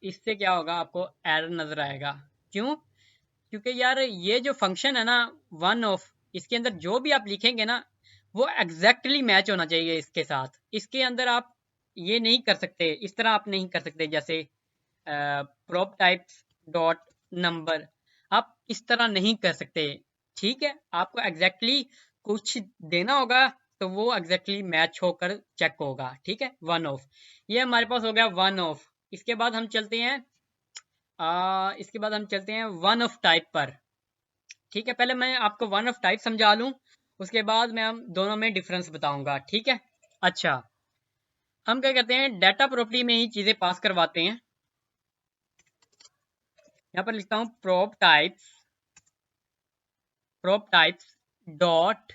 इससे क्या होगा, आपको एरर नजर आएगा। क्यों? क्योंकि यार ये जो फंक्शन है ना वन ऑफ, इसके अंदर जो भी आप लिखेंगे ना वो एग्जैक्टली मैच होना चाहिए इसके साथ। इसके अंदर आप ये नहीं कर सकते, इस तरह आप नहीं कर सकते। जैसे प्रोप टाइप्स डॉट नंबर, आप इस तरह नहीं कर सकते। ठीक है। आपको एग्जैक्टली कुछ देना होगा तो वो एग्जैक्टली मैच होकर चेक होगा। ठीक है। वन ऑफ, ये हमारे पास हो गया वन ऑफ। इसके बाद हम चलते हैं वन ऑफ टाइप पर। ठीक है। पहले मैं आपको वन ऑफ टाइप समझा लूं, उसके बाद मैं हम दोनों में डिफरेंस बताऊंगा। ठीक है। अच्छा, हम क्या करते हैं, डाटा प्रॉपर्टी में ही चीजें पास करवाते हैं। यहाँ पर लिखता हूं प्रोप टाइप्स डॉट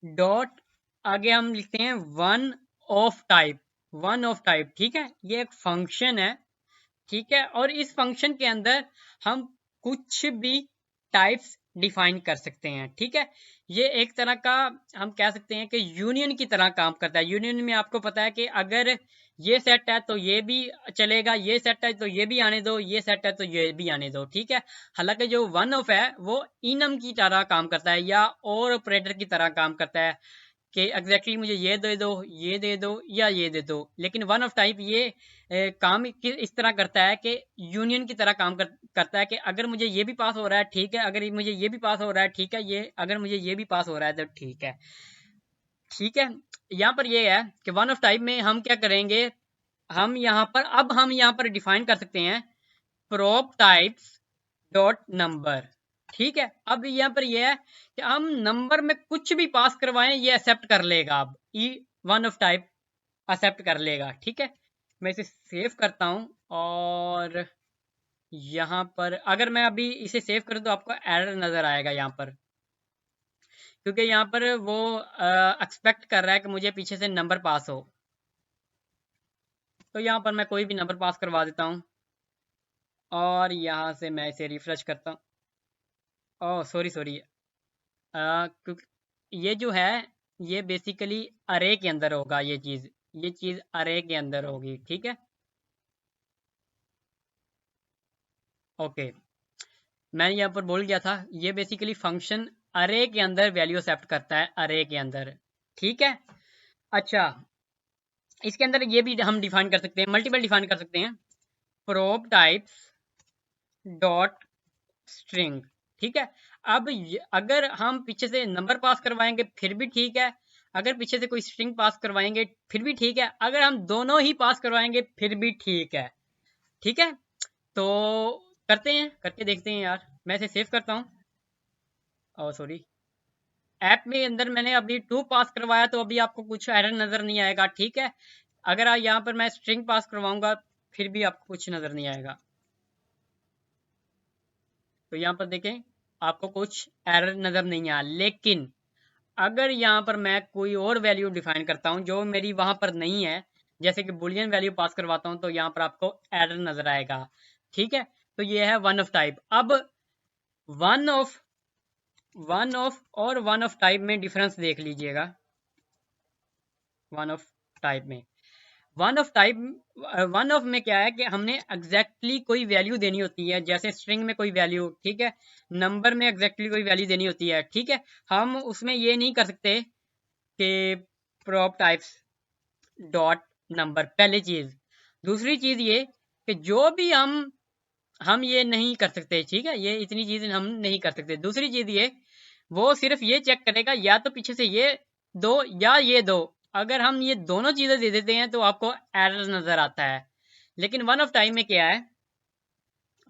डॉट आगे हम लिखते हैं वन ऑफ टाइप। ठीक है। ये एक फंक्शन है। ठीक है। और इस फंक्शन के अंदर हम कुछ भी टाइप्स डिफाइन कर सकते हैं। ठीक है। ये एक तरह का हम कह सकते हैं कि यूनियन की तरह काम करता है। यूनियन में आपको पता है कि अगर ये सेट है तो ये भी चलेगा, ये सेट है तो ये भी आने दो, ये सेट है तो ये भी आने दो, ठीक है। हालांकि जो वन ऑफ है वो इनम की तरह काम करता है या और ऑपरेटर की तरह काम करता है कि एग्जैक्टली मुझे ये दे दो, ये दे दो या ये दे दो। लेकिन वन ऑफ टाइप ये काम इस तरह करता है कि यूनियन की तरह काम करता है कि अगर मुझे ये भी पास हो रहा है ठीक है, अगर मुझे ये भी पास हो रहा है ठीक है, ये अगर मुझे ये भी पास हो रहा है तो ठीक है, ठीक है। यहाँ पर ये है कि वन ऑफ टाइप में हम क्या करेंगे, हम यहाँ पर डिफाइन कर सकते हैं प्रोप टाइप्स डॉट नंबर, ठीक है। अब यहाँ पर ये है कि हम नंबर में कुछ भी पास करवाएं ये एक्सेप्ट कर लेगा, अब ई वन ऑफ टाइप एक्सेप्ट कर लेगा, ठीक है। मैं इसे सेव करता हूं और यहाँ पर अगर मैं अभी इसे सेव करूँ तो आपको एरर नजर आएगा यहाँ पर, क्योंकि यहाँ पर वो एक्सपेक्ट कर रहा है कि मुझे पीछे से नंबर पास हो। तो यहाँ पर मैं कोई भी नंबर पास करवा देता हूँ और यहाँ से मैं इसे रिफ्रेश करता हूँ। ओह सॉरी सॉरी, क्योंकि ये जो है ये बेसिकली अरे के अंदर होगा, ये चीज़ अरे के अंदर होगी, ठीक है। ओके, मैं यहाँ पर बोल गया था, ये बेसिकली फंक्शन अरे के अंदर वैल्यू एक्सेप्ट करता है, अरे के अंदर, ठीक है। अच्छा, इसके अंदर ये भी हम डिफाइन कर सकते हैं, मल्टीपल डिफाइन कर सकते हैं, प्रोब टाइप्स डॉट स्ट्रिंग, ठीक है। अब अगर हम पीछे से नंबर पास करवाएंगे फिर भी ठीक है, अगर पीछे से कोई स्ट्रिंग पास करवाएंगे फिर भी ठीक है, अगर हम दोनों ही पास करवाएंगे फिर भी ठीक है, ठीक है। तो करते हैं, करके देखते हैं यार, मैं इसे सेव करता हूँ। और सॉरी, ऐप में अंदर मैंने अभी 2 पास करवाया तो अभी आपको कुछ एरर नज़र नहीं आएगा, ठीक है। अगर यहाँ पर मैं स्ट्रिंग पास करवाऊंगा फिर भी आपको कुछ नज़र नहीं आएगा। तो यहाँ पर देखें आपको कुछ एरर नज़र नहीं आया, लेकिन अगर यहाँ पर मैं कोई और वैल्यू डिफाइन करता हूँ जो मेरी वहां पर नहीं है, जैसे कि बुलियन वैल्यू पास करवाता हूँ, तो यहाँ पर आपको एरर नजर आएगा, ठीक है। तो ये है वन ऑफ टाइप। अब वन ऑफ और वन ऑफ टाइप में डिफरेंस देख लीजिएगा। वन ऑफ टाइप में वन ऑफ में क्या है कि हमने एग्जैक्टली कोई वैल्यू देनी होती है, जैसे स्ट्रिंग में कोई वैल्यू, ठीक है, नंबर में एग्जैक्टली कोई वैल्यू देनी होती है, ठीक है। हम उसमें ये नहीं कर सकते कि प्रॉप टाइप्स डॉट नंबर, पहली चीज। दूसरी चीज ये कि जो भी हम ये नहीं कर सकते, ठीक है, ये इतनी चीज हम नहीं कर सकते। दूसरी चीज ये, वो सिर्फ ये चेक करेगा या तो पीछे से ये दो या ये दो, अगर हम ये दोनों चीजें दे देते हैं तो आपको एरर नजर आता है। लेकिन वन ऑफ टाइम में क्या है,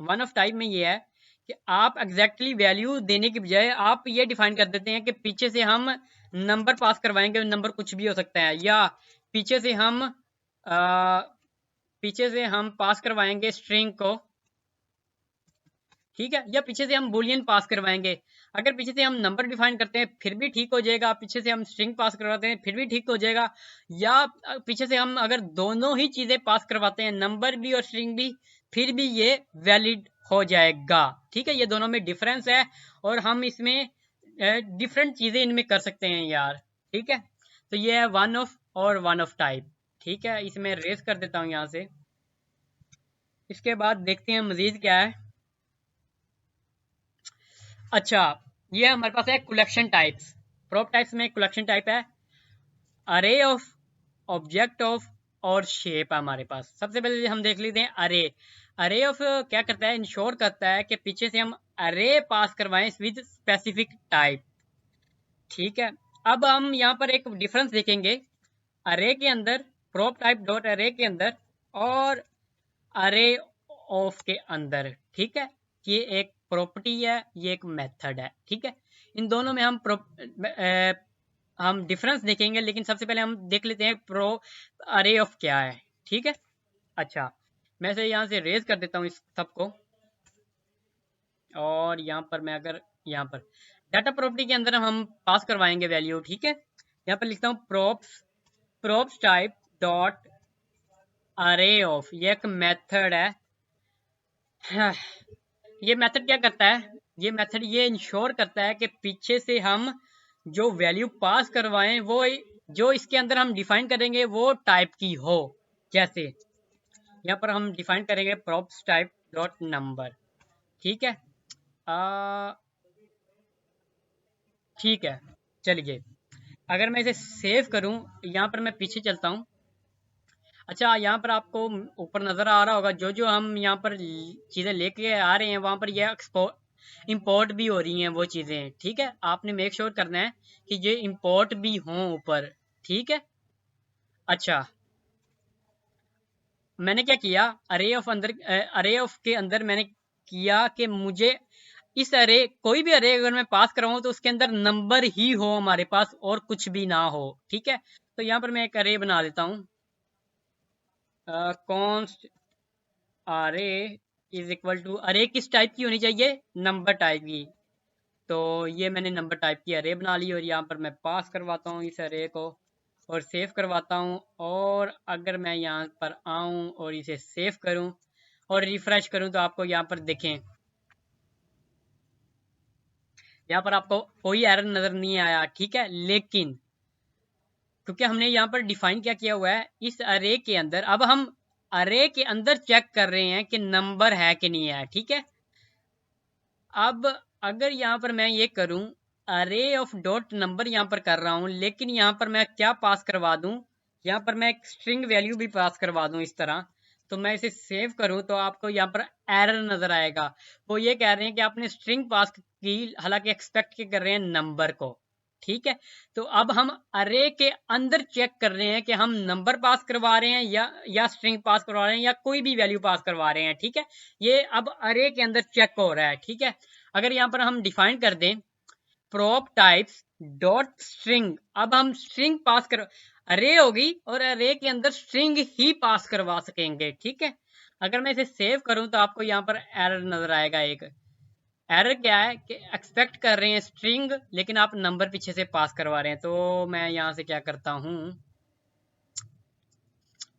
वन ऑफ टाइप में ये है कि आप एग्जैक्टली वैल्यू देने की बजाय आप ये डिफाइन कर देते हैं कि पीछे से हम नंबर पास करवाएंगे, नंबर कुछ भी हो सकता है, या पीछे से हम पास करवाएंगे स्ट्रिंग को, ठीक है, या पीछे से हम बुलियन पास करवाएंगे। अगर पीछे से हम नंबर डिफाइन करते हैं फिर भी ठीक हो जाएगा, पीछे से हम स्ट्रिंग पास करवाते हैं फिर भी ठीक हो जाएगा, या पीछे से हम अगर दोनों ही चीजें पास करवाते हैं, नंबर भी और स्ट्रिंग भी, फिर भी ये वैलिड हो जाएगा, ठीक है। ये दोनों में डिफरेंस है और हम इसमें डिफरेंट चीजें इनमें कर सकते हैं यार, ठीक है। तो ये है वन ऑफ और वन ऑफ टाइप, ठीक है। इसमें रेस कर देता हूँ यहाँ से। इसके बाद देखते हैं मजीद क्या है। अच्छा, ये हमारे पास है कलेक्शन टाइप्स। प्रॉप टाइप्स में कलेक्शन टाइप है अरे ऑफ, ऑब्जेक्ट ऑफ और शेप है हमारे पास। सबसे पहले हम देख लेते हैं अरे। अरे ऑफ क्या करता है, इंश्योर करता है कि पीछे से हम अरे पास करवाएं विद स्पेसिफिक टाइप, ठीक है। अब हम यहाँ पर एक डिफरेंस देखेंगे अरे के अंदर, प्रॉप टाइप डॉट अरे के अंदर और अरे ऑफ के अंदर, ठीक है। ये एक प्रॉपर्टी है, ये एक मेथड है, ठीक है। इन दोनों में हम डिफरेंस देखेंगे, लेकिन सबसे पहले हम देख लेते हैं प्रो अरे ऑफ क्या है, ठीक है। अच्छा, मैं से यहाँ से रेज कर देता हूँ इस सबको, और यहाँ पर मैं अगर यहाँ पर डाटा प्रॉपर्टी के अंदर हम पास करवाएंगे वैल्यू, ठीक है। यहाँ पर लिखता हूँ प्रोप्स टाइप डॉट अरे ऑफ, ये एक मेथड है। हाँ, ये मेथड क्या करता है, ये मेथड ये इंश्योर करता है कि पीछे से हम जो वैल्यू पास करवाएं वो जो इसके अंदर हम डिफाइन करेंगे वो टाइप की हो, जैसे यहाँ पर हम डिफाइन करेंगे props type डॉट नंबर, ठीक है। आ, ठीक है, चलिए अगर मैं इसे सेव करूं, यहाँ पर मैं पीछे चलता हूँ। अच्छा, यहाँ पर आपको ऊपर नजर आ रहा होगा जो जो हम यहाँ पर चीजें लेके आ रहे हैं, वहां पर ये एक्सपोर्ट इंपोर्ट भी हो रही हैं वो चीजें, ठीक है। आपने मेक श्योर करना है कि ये इंपोर्ट भी हों ऊपर, ठीक है। अच्छा, मैंने क्या किया, अरे ऑफ के अंदर मैंने किया कि मुझे इस अरे, कोई भी अरे अगर मैं पास कराऊं तो उसके अंदर नंबर ही हो हमारे पास और कुछ भी ना हो, ठीक है। तो यहाँ पर मैं एक अरे बना देता हूँ, कॉन्स्ट अरे इज इक्वल टू, अरे किस टाइप की होनी चाहिए, नंबर टाइप की। तो ये मैंने नंबर टाइप की अरे बना ली और यहाँ पर मैं पास करवाता हूँ इस अरे को और सेव करवाता हूँ। और अगर मैं यहाँ पर आऊँ और इसे सेव करूँ और रिफ्रेश करूँ तो आपको यहाँ पर देखें, यहाँ पर आपको कोई एरर नजर नहीं आया, ठीक है। लेकिन क्योंकि हमने यहाँ पर डिफाइन क्या किया हुआ है इस अरे के अंदर, अब हम अरे के अंदर चेक कर रहे हैं कि नंबर है कि नहीं है, ठीक है। अब अगर यहाँ पर मैं ये करूं, अरे ऑफ डॉट नंबर यहाँ पर कर रहा हूं, लेकिन यहाँ पर मैं क्या पास करवा दूं, यहाँ पर मैं एक स्ट्रिंग वैल्यू भी पास करवा दूं इस तरह, तो मैं इसे सेव करूं तो आपको यहाँ पर एरर नजर आएगा। वो ये कह रहे हैं कि आपने स्ट्रिंग पास की, हालांकि एक्सपेक्ट के कर रहे हैं नंबर को, ठीक है। तो अब हम अरे के अंदर चेक कर रहे हैं कि हम नंबर पास करवा रहे हैं या स्ट्रिंग पास करवा रहे हैं या कोई भी वैल्यू पास करवा रहे हैं, ठीक है। ये अब अरे के अंदर चेक हो रहा है, ठीक है। अगर यहाँ पर हम डिफाइन कर दें prop types डॉट स्ट्रिंग, अब हम स्ट्रिंग पास कर, अरे होगी और अरे के अंदर स्ट्रिंग ही पास करवा सकेंगे, ठीक है। अगर मैं इसे सेव करूं तो आपको यहाँ पर एरर नजर आएगा। एक एरर क्या है कि एक्सपेक्ट कर रहे हैं स्ट्रिंग लेकिन आप नंबर पीछे से पास करवा रहे हैं। तो मैं यहाँ से क्या करता हूँ,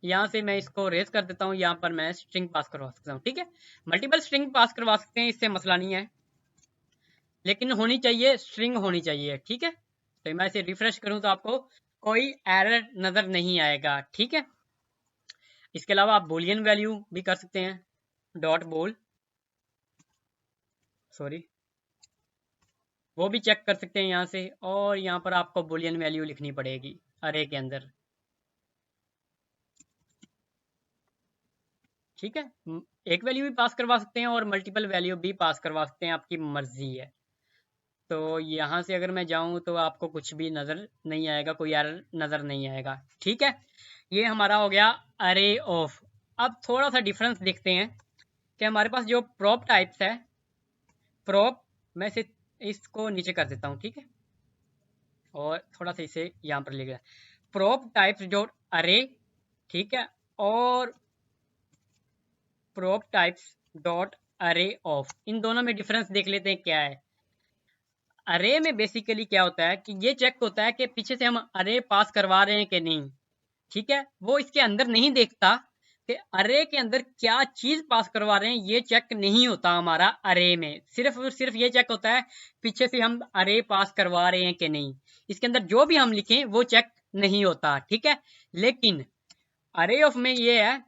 यहाँ से मैं इसको रेज कर देता हूँ, यहाँ पर मैं स्ट्रिंग पास करवा सकता हूँ, ठीक है। मल्टीपल स्ट्रिंग पास करवा सकते हैं, इससे मसला नहीं है, लेकिन होनी चाहिए स्ट्रिंग होनी चाहिए, ठीक है। तो मैं इसे रिफ्रेश करूं तो आपको कोई एरर नजर नहीं आएगा, ठीक है। इसके अलावा आप बुलियन वैल्यू भी कर सकते हैं, डॉट बोल, सॉरी, वो भी चेक कर सकते हैं यहाँ से। और यहाँ पर आपको बुलियन वैल्यू लिखनी पड़ेगी अरे के अंदर, ठीक है। एक वैल्यू भी पास करवा सकते हैं और मल्टीपल वैल्यू भी पास करवा सकते हैं, आपकी मर्जी है। तो यहाँ से अगर मैं जाऊँ तो आपको कुछ भी नज़र नहीं आएगा, कोई एरर नज़र नहीं आएगा, ठीक है। ये हमारा हो गया अरे ऑफ। अब थोड़ा सा डिफरेंस देखते हैं कि हमारे पास जो प्रॉप टाइप्स है, प्रॉप, मैं इसे इसको नीचे कर देता हूँ, ठीक है। और थोड़ा सा इसे यहाँ पर ले गया, प्रॉप टाइप्स जो अरे, ठीक है। और प्रॉप टाइप्स डॉट अरे ऑफ, इन दोनों में डिफरेंस देख लेते हैं क्या है। अरे में बेसिकली क्या होता है कि ये चेक होता है कि पीछे से हम अरे पास करवा रहे हैं कि नहीं, ठीक है। वो इसके अंदर नहीं देखता कि अरे के अंदर क्या चीज पास करवा रहे हैं, ये चेक नहीं होता हमारा अरे में। सिर्फ और सिर्फ ये चेक होता है पीछे से हम अरे पास करवा रहे हैं कि नहीं, इसके अंदर जो भी हम लिखें वो चेक नहीं होता, ठीक है। लेकिन अरे ऑफ में ये है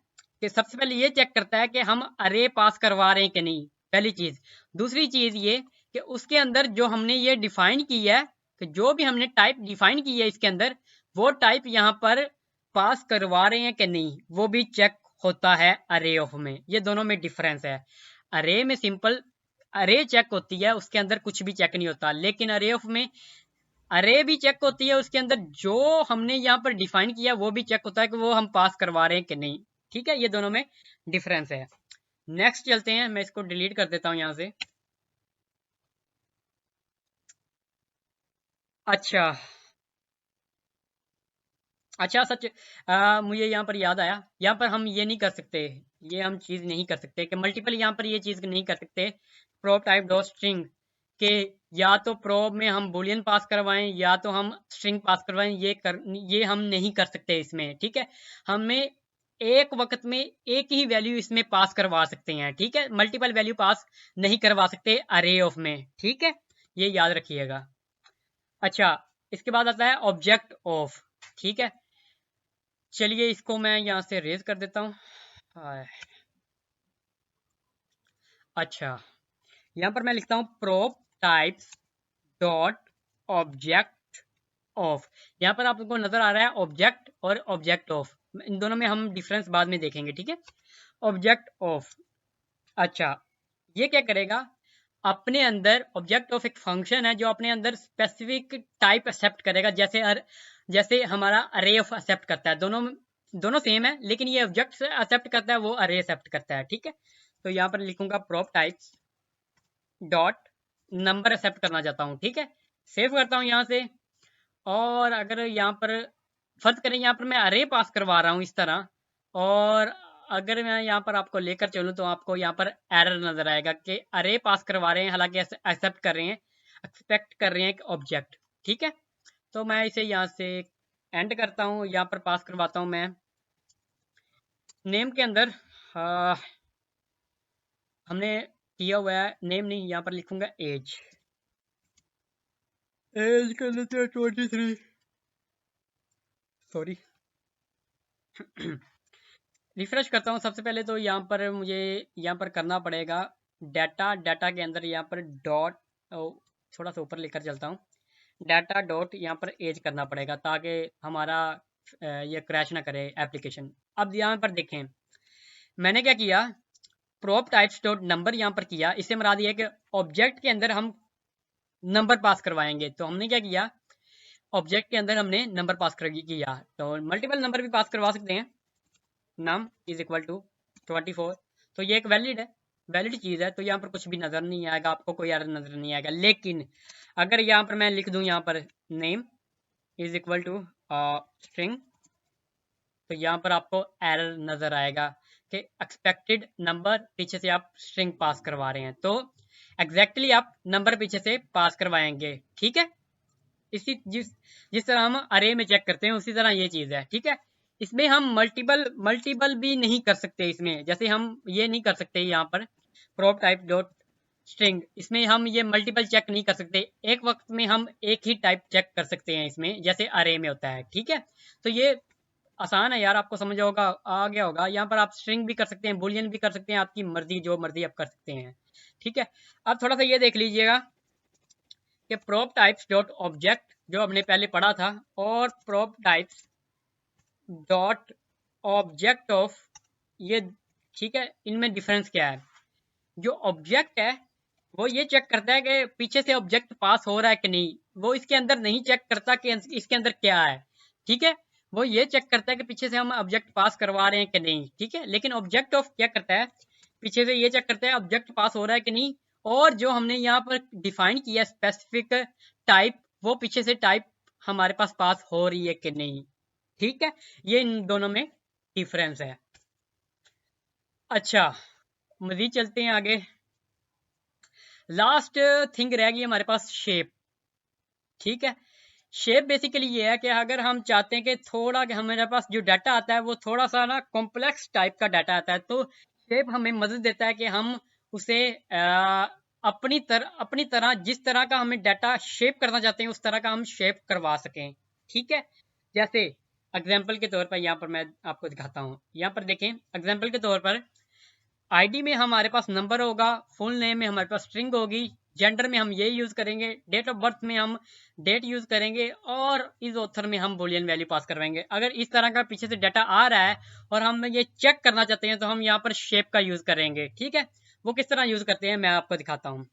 कि सबसे पहले ये चेक करता है कि हम अरे पास करवा रहे हैं कि नहीं, पहली चीज। दूसरी चीज ये कि उसके अंदर जो हमने ये डिफाइन की है, कि जो भी हमने टाइप डिफाइन की है इसके अंदर, वो टाइप यहाँ पर पास करवा रहे हैं कि नहीं, वो भी चेक होता है अरे ऑफ में। ये दोनों में डिफरेंस है। अरे में सिंपल अरे चेक होती है, उसके अंदर कुछ भी चेक नहीं होता। लेकिन अरे ऑफ में अरे भी चेक होती है, उसके अंदर जो हमने यहाँ पर डिफाइन किया वो भी चेक होता है कि वो हम पास करवा रहे हैं कि नहीं, ठीक है। ये दोनों में डिफरेंस है। नेक्स्ट चलते हैं, मैं इसको डिलीट कर देता हूँ यहाँ से। अच्छा, अच्छा सच, मुझे यहाँ पर याद आया, यहाँ पर हम ये नहीं कर सकते, ये हम चीज नहीं कर सकते कि मल्टीपल, यहाँ पर ये चीज नहीं कर सकते प्रोब टाइप डॉट स्ट्रिंग के, या तो प्रोब में हम बुलियन पास करवाएं या तो हम स्ट्रिंग पास करवाएं, ये हम नहीं कर सकते इसमें, ठीक है। हमें एक वक्त में एक ही वैल्यू इसमें पास करवा सकते हैं, ठीक है। मल्टीपल वैल्यू पास नहीं करवा सकते अरे ऑफ में, ठीक है। ये याद रखिएगा। अच्छा, इसके बाद आता है ऑब्जेक्ट ऑफ, ठीक है। चलिए इसको मैं यहाँ से रेज कर देता हूँ। अच्छा, यहाँ पर मैं लिखता हूँ prop types dot object of. यहाँ पर आपको नजर आ रहा है ऑब्जेक्ट और ऑब्जेक्ट ऑफ, इन दोनों में हम डिफरेंस बाद में देखेंगे, ठीक है। ऑब्जेक्ट ऑफ, अच्छा ये क्या करेगा, अपने अंदर ऑब्जेक्ट ऑफ एक फंक्शन है जो अपने अंदर स्पेसिफिक टाइप एक्सेप्ट करेगा, जैसे हमारा अरे ऑफ एक्सेप्ट करता है। दोनों सेम है, लेकिन ये ऑब्जेक्ट से एक्सेप्ट करता है, वो अरे एक्सेप्ट करता है, ठीक है। तो यहाँ पर लिखूंगा prop types dot number except करना चाहता हूँ, ठीक है। सेव करता हूँ यहाँ से। और अगर यहाँ पर फर्ज करें, यहाँ पर मैं अरे पास करवा रहा हूँ इस तरह, और अगर मैं यहाँ पर आपको लेकर चलूँ तो आपको यहाँ पर एरर नजर आएगा कि अरे पास करवा रहे हैं, हालांकि एक्सेप्ट कर रहे हैं, एक्सपेक्ट कर रहे हैं एक ऑब्जेक्ट, ठीक है। तो मैं इसे यहाँ से एंड करता हूँ, यहाँ पर पास करवाता हूँ मैं नेम के अंदर। हमने किया हुआ है नेम नहीं, यहाँ पर लिखूंगा एज। एज कर लेते हैं 23, सॉरी। रिफ्रेश करता हूँ। सबसे पहले तो यहाँ पर मुझे यहाँ पर करना पड़ेगा डाटा के अंदर यहाँ पर डॉट, थोड़ा सा ऊपर लेकर चलता हूँ, डाटा डॉट यहाँ पर एज करना पड़ेगा ताकि हमारा ये क्रैश ना करे एप्लीकेशन। अब यहाँ पर देखें मैंने क्या किया, प्रॉप टाइप्स डॉट नंबर यहाँ पर किया, इससे मरा दिया कि ऑब्जेक्ट के अंदर हम नंबर पास करवाएंगे। तो हमने क्या किया, ऑब्जेक्ट के अंदर हमने नंबर पास किया, तो मल्टीपल नंबर भी पास करवा सकते हैं। नम इज इक्वल टू 24, तो ये एक वैलिड है, वैलिड चीज़ है, तो यहाँ पर कुछ भी नज़र नहीं आएगा, आपको कोई एरर नज़र नहीं आएगा। लेकिन अगर यहाँ पर मैं लिख दूँ यहाँ पर name is equal to string, तो यहाँ पर आपको एरर नज़र आएगा कि एक्सपेक्टेड नंबर पीछे से आप स्ट्रिंग पास करवा रहे हैं। तो एग्जैक्टली आप नंबर पीछे से पास करवाएंगे, ठीक है। जिस तरह हम अरे में चेक करते हैं उसी तरह ये चीज़ है, ठीक है। इसमें हम मल्टीपल भी नहीं कर सकते, इसमें जैसे हम ये नहीं कर सकते यहाँ पर प्रॉप टाइप डॉट स्ट्रिंग, इसमें हम ये मल्टीपल चेक नहीं कर सकते, एक वक्त में हम एक ही टाइप चेक कर सकते हैं इसमें, जैसे अरे में होता है, ठीक है। तो ये आसान है यार, आपको समझ होगा, आ गया होगा। यहाँ पर आप स्ट्रिंग भी कर सकते हैं, बुलियन भी कर सकते हैं, आपकी मर्जी, जो मर्जी आप कर सकते हैं, ठीक है। अब थोड़ा सा ये देख लीजिएगा कि प्रॉप टाइप्स डॉट ऑब्जेक्ट जो हमने पहले पढ़ा था, और prop types dot object of, ये ठीक है, इनमें डिफरेंस क्या है। जो ऑब्जेक्ट है वो ये चेक करता है कि पीछे से ऑब्जेक्ट पास हो रहा है कि नहीं, वो इसके अंदर नहीं चेक करता कि इसके अंदर क्या है, ठीक है। वो ये चेक करता है कि पीछे से हम ऑब्जेक्ट पास करवा रहे हैं कि नहीं, ठीक है। लेकिन ऑब्जेक्ट ऑफ क्या करता है, पीछे से ये चेक करता है ऑब्जेक्ट पास हो रहा है कि नहीं, और जो हमने यहाँ पर डिफाइन किया स्पेसिफिक टाइप, वो पीछे से टाइप हमारे पास हो रही है कि नहीं, ठीक है। ये इन दोनों में डिफरेंस है। अच्छा, मजीद चलते हैं आगे। लास्ट थिंग रह गई हमारे पास शेप, ठीक है। शेप बेसिकली ये है कि अगर हम चाहते हैं कि थोड़ा कि हमारे पास जो डाटा आता है वो थोड़ा सा ना कॉम्प्लेक्स टाइप का डाटा आता है, तो शेप हमें मदद देता है कि हम उसे अपनी तरह जिस तरह का हमें डाटा शेप करना चाहते हैं उस तरह का हम शेप करवा सकें, ठीक है। जैसे एग्जाम्पल के तौर पर यहाँ पर मैं आपको दिखाता हूँ, यहाँ पर देखें एग्जाम्पल के तौर पर आईडी में हमारे पास नंबर होगा, फुल नेम में हमारे पास स्ट्रिंग होगी, जेंडर में हम ये यूज करेंगे, डेट ऑफ बर्थ में हम डेट यूज करेंगे, और इस ऑथर में हम बुलियन वैल्यू पास करवाएंगे। अगर इस तरह का पीछे से डाटा आ रहा है और हम ये चेक करना चाहते हैं तो हम यहाँ पर शेप का यूज करेंगे, ठीक है। वो किस तरह यूज करते हैं मैं आपको दिखाता हूँ।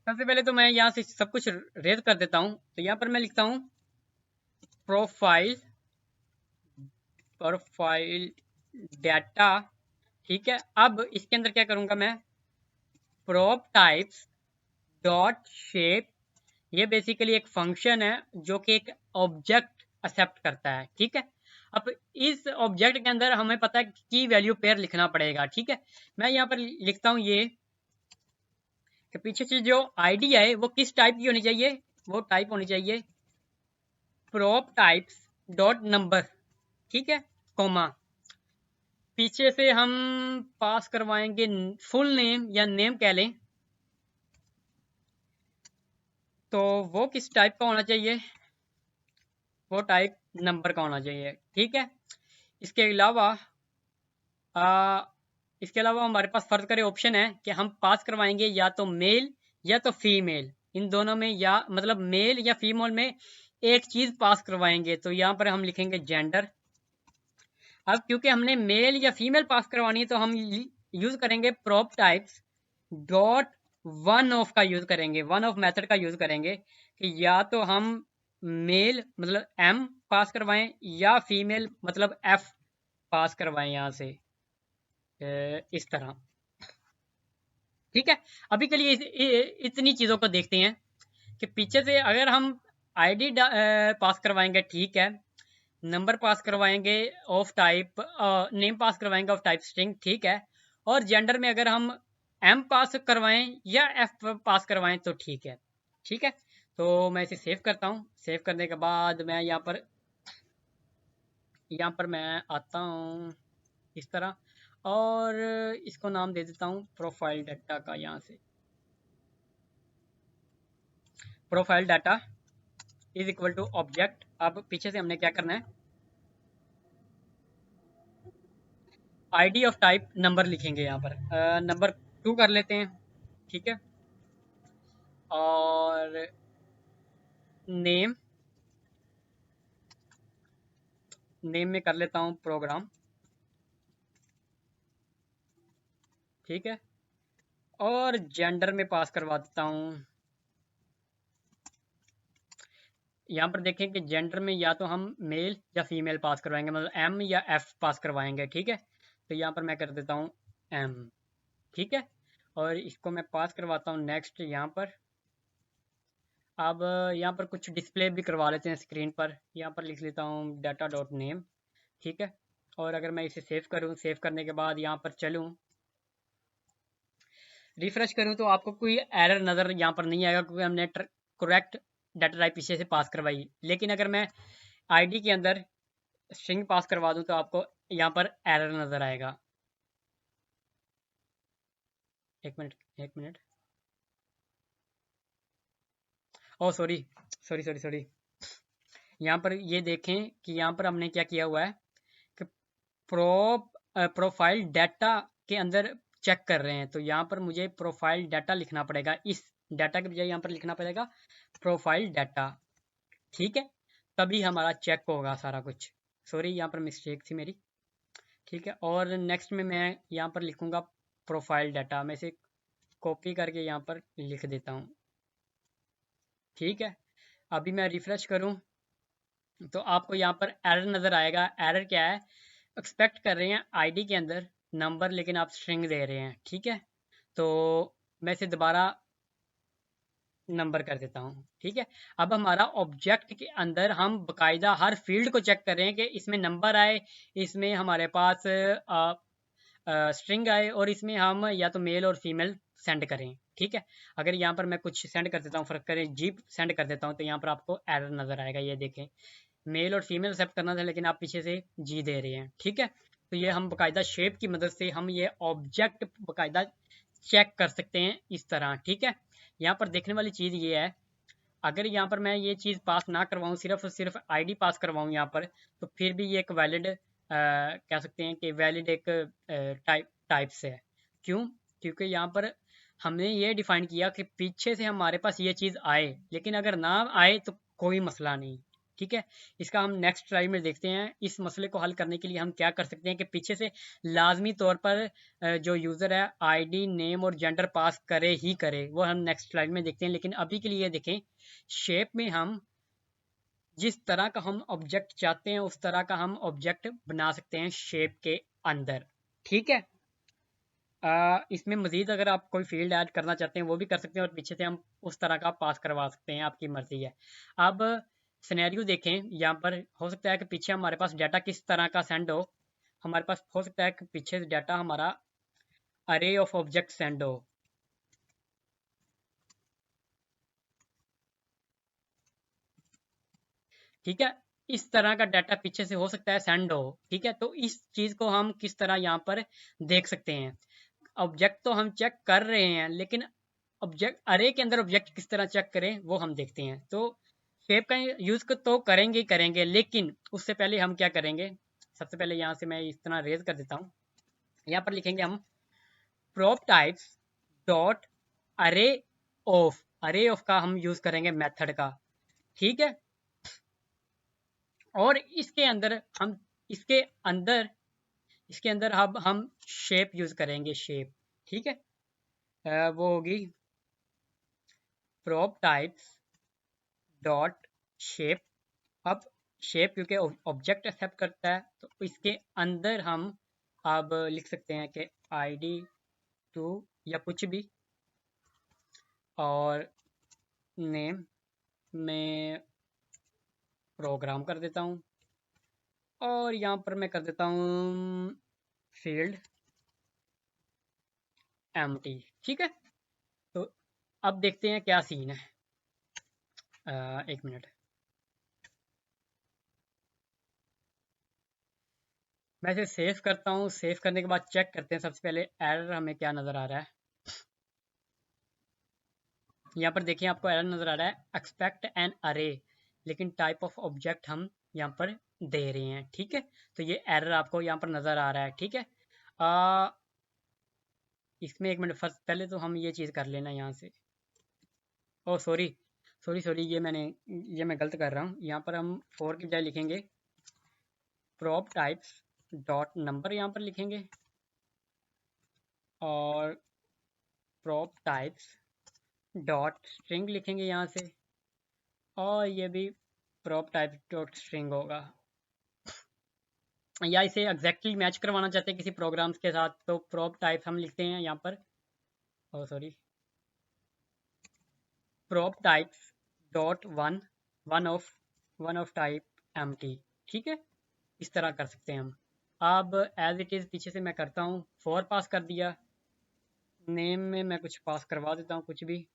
सबसे पहले तो मैं यहाँ से सब कुछ रेज कर देता हूँ। तो यहाँ पर मैं लिखता हूँ प्रोफाइल डाटा, ठीक है। अब इसके अंदर क्या करूंगा मैं, प्रॉप टाइप्स डॉट शेप, ये बेसिकली एक फंक्शन है जो कि एक ऑब्जेक्ट एक्सेप्ट करता है, ठीक है। अब इस ऑब्जेक्ट के अंदर हमें पता है की वैल्यू पेयर लिखना पड़ेगा, ठीक है। मैं यहाँ पर लिखता हूँ ये कि पीछे से जो आईडी है वो किस टाइप की होनी चाहिए, वो टाइप होनी चाहिए प्रॉप टाइप्स डॉट नंबर, ठीक है, कोमा, पीछे से हम पास करवाएंगे फुल नेम या नेम कह लें, तो वो किस टाइप का होना चाहिए, वो टाइप नंबर का होना चाहिए, ठीक है। इसके अलावा आ, इसके अलावा हमारे पास फर्ज करे ऑप्शन है कि हम पास करवाएंगे या तो मेल या तो फीमेल, इन दोनों में, या मतलब मेल या फीमेल में एक चीज पास करवाएंगे। तो यहाँ पर हम लिखेंगे जेंडर। अब क्योंकि हमने मेल या फीमेल पास करवानी है तो हम यूज करेंगे prop types dot one of का यूज करेंगे, वन ऑफ मेथड का यूज करेंगे कि या तो हम मेल मतलब एम पास करवाएं या फीमेल मतलब एफ पास करवाएं यहाँ से इस तरह, ठीक है। अभी के लिए इतनी चीज़ों को देखते हैं कि पीछे से अगर हम आईडी पास करवाएंगे, ठीक है, नंबर पास करवाएंगे ऑफ टाइप, नेम पास करवाएंगे ऑफ टाइप स्ट्रिंग, ठीक है, और जेंडर में अगर हम एम पास करवाएं या एफ पास करवाएं तो ठीक है, ठीक है। तो मैं इसे सेव करता हूँ। सेव करने के बाद मैं यहाँ पर मैं आता हूँ इस तरह, और इसको नाम दे देता हूँ प्रोफाइल डाटा का, यहाँ से profile data is equal to object. अब पीछे से हमने क्या करना है, आईडी ऑफ टाइप नंबर लिखेंगे, यहाँ पर नंबर 2 कर लेते हैं, ठीक है, और नेम, नेम में कर लेता हूँ प्रोग्राम, ठीक है, और जेंडर में पास करवा देता हूँ। यहाँ पर देखें कि जेंडर में या तो हम मेल या फीमेल पास करवाएंगे, मतलब एम या एफ पास करवाएंगे, ठीक है। तो यहाँ पर मैं कर देता हूँ एम, ठीक है, और इसको मैं पास करवाता हूँ नेक्स्ट यहाँ पर। अब यहाँ पर कुछ डिस्प्ले भी करवा लेते हैं स्क्रीन पर। यहाँ पर लिख लेता हूँ डाटा डॉट नेम, ठीक है, और अगर मैं इसे सेव करूँ, सेव करने के बाद यहाँ पर चलूँ, रिफ्रेश करूँ, तो आपको कोई एरर नज़र यहाँ पर नहीं आएगा क्योंकि हमने करेक्ट डाटा टाइप पीछे से पास करवाई। लेकिन अगर मैं आईडी के अंदर स्ट्रिंग पास करवा दूँ तो आपको यहाँ पर एरर नज़र आएगा। एक मिनट, एक minute, oh sorry, sorry sorry sorry, यहाँ पर ये देखें कि यहाँ पर हमने क्या किया हुआ है कि प्रोफाइल डाटा के अंदर चेक कर रहे हैं। तो यहाँ पर मुझे प्रोफाइल डाटा लिखना पड़ेगा, इस डाटा के बजाय यहाँ पर लिखना पड़ेगा प्रोफाइल डाटा, ठीक है, तभी हमारा चेक होगा सारा कुछ। सॉरी, यहाँ पर मिस्टेक थी मेरी, ठीक है। और नेक्स्ट में मैं यहाँ पर लिखूँगा प्रोफाइल डाटा, मैं इसे कॉपी करके यहाँ पर लिख देता हूँ, ठीक है। अभी मैं रिफ्रेश करूँ तो आपको यहाँ पर एरर नज़र आएगा। एरर क्या है, एक्सपेक्ट कर रहे हैं आईडी के अंदर नंबर, लेकिन आप स्ट्रिंग दे रहे हैं, ठीक है। तो मैं इसे दोबारा नंबर कर देता हूँ, ठीक है। अब हमारा ऑब्जेक्ट के अंदर हम बकायदा हर फील्ड को चेक कर रहे हैं कि इसमें नंबर आए, इसमें हमारे पास स्ट्रिंग आए, और इसमें हम या तो मेल और फीमेल सेंड करें, ठीक है। अगर यहाँ पर मैं कुछ सेंड कर देता हूँ, फर्क करें जीप सेंड कर देता हूँ, तो यहाँ पर आपको एरर नज़र आएगा। ये देखें, मेल और फीमेल एक्सेप्ट करना था लेकिन आप पीछे से जी दे रहे हैं, ठीक है। तो ये हम बकायदा शेप की मदद से हम ये ऑब्जेक्ट बकायदा चेक कर सकते हैं इस तरह, ठीक है। यहाँ पर देखने वाली चीज़ ये है, अगर यहाँ पर मैं ये चीज़ पास ना करवाऊँ, सिर्फ और सिर्फ आईडी पास करवाऊँ यहाँ पर, तो फिर भी ये एक वैलिड कह सकते हैं कि वैलिड एक टाइप्स है। क्यों? क्योंकि यहाँ पर हमने ये डिफाइन किया कि पीछे से हमारे पास ये चीज़ आए, लेकिन अगर ना आए तो कोई मसला नहीं, ठीक है। इसका हम नेक्स्ट स्लाइड में देखते हैं। इस मसले को हल करने के लिए हम क्या कर सकते हैं कि पीछे से लाजमी तौर पर जो यूज़र है आईडी, नेम और जेंडर पास करे ही करे, वो हम नेक्स्ट स्लाइड में देखते हैं। लेकिन अभी के लिए देखें, शेप में हम जिस तरह का हम ऑब्जेक्ट चाहते हैं उस तरह का हम ऑब्जेक्ट बना सकते हैं शेप के अंदर, ठीक है। इसमें मजीद अगर आप कोई फील्ड ऐड करना चाहते हैं वो भी कर सकते हैं, और पीछे से हम उस तरह का पास करवा सकते हैं, आपकी मर्जी है। अब सिनेरियो देखें, यहाँ पर हो सकता है कि पीछे हमारे पास डाटा किस तरह का सेंड हो। हमारे पास हो सकता है कि पीछे डाटा हमारा अरे ऑफ ऑब्जेक्ट सेंड हो, ठीक है। इस तरह का डाटा पीछे से हो सकता है सेंड हो, ठीक है। तो इस चीज़ को हम किस तरह यहाँ पर देख सकते हैं। ऑब्जेक्ट तो हम चेक कर रहे हैं, लेकिन ऑब्जेक्ट अरे के अंदर ऑब्जेक्ट किस तरह चेक करें वो हम देखते हैं। तो शेप का यूज तो करेंगे ही करेंगे, लेकिन उससे पहले हम क्या करेंगे, सबसे पहले यहाँ से मैं इस तरह रेज कर देता हूँ। यहाँ पर लिखेंगे हम prop types डॉट अरे ऑफ का हम यूज करेंगे मेथड का, ठीक है। और इसके अंदर हम इसके अंदर इसके अंदर हम शेप यूज करेंगे, शेप, ठीक है। वो होगी prop types डॉट शेप। अब शेप क्योंकि ऑब्जेक्ट एक्सेप्ट करता है, तो इसके अंदर हम अब लिख सकते हैं कि ID2 या कुछ भी, और नेम में प्रोग्राम कर देता हूँ, और यहाँ पर मैं कर देता हूँ फील्ड एम्प्टी, ठीक है। तो अब देखते हैं क्या सीन है। एक मिनट, मैं इसे सेव करता हूँ। सेव करने के बाद चेक करते हैं सबसे पहले एरर हमें क्या नज़र आ रहा है। यहाँ पर देखिए आपको एरर नज़र आ रहा है एक्सपेक्ट एन अरे, लेकिन टाइप ऑफ ऑब्जेक्ट हम यहाँ पर दे रहे हैं, ठीक है। तो ये एरर आपको यहाँ पर नज़र आ रहा है, ठीक है। इसमें एक मिनट, फर्स्ट पहले तो हम ये चीज़ कर लेना यहाँ से। ओह सॉरी सॉरी सॉरी, ये मैं गलत कर रहा हूँ। यहाँ पर हम 4 की बजाय लिखेंगे prop types डॉट नंबर, यहाँ पर लिखेंगे, और prop types डॉट स्ट्रिंग लिखेंगे यहाँ से, और ये भी prop types डॉट स्ट्रिंग होगा। या इसे एग्जैक्टली मैच करवाना चाहते हैं किसी प्रोग्राम्स के साथ, तो prop types हम लिखते हैं यहाँ पर, oh sorry, prop types dot one of type empty, ठीक है। इस तरह कर सकते हैं हम। अब एज इट इज़ पीछे से मैं करता हूँ, 4 पास कर दिया, नेम में मैं कुछ पास करवा देता हूँ, कुछ भी,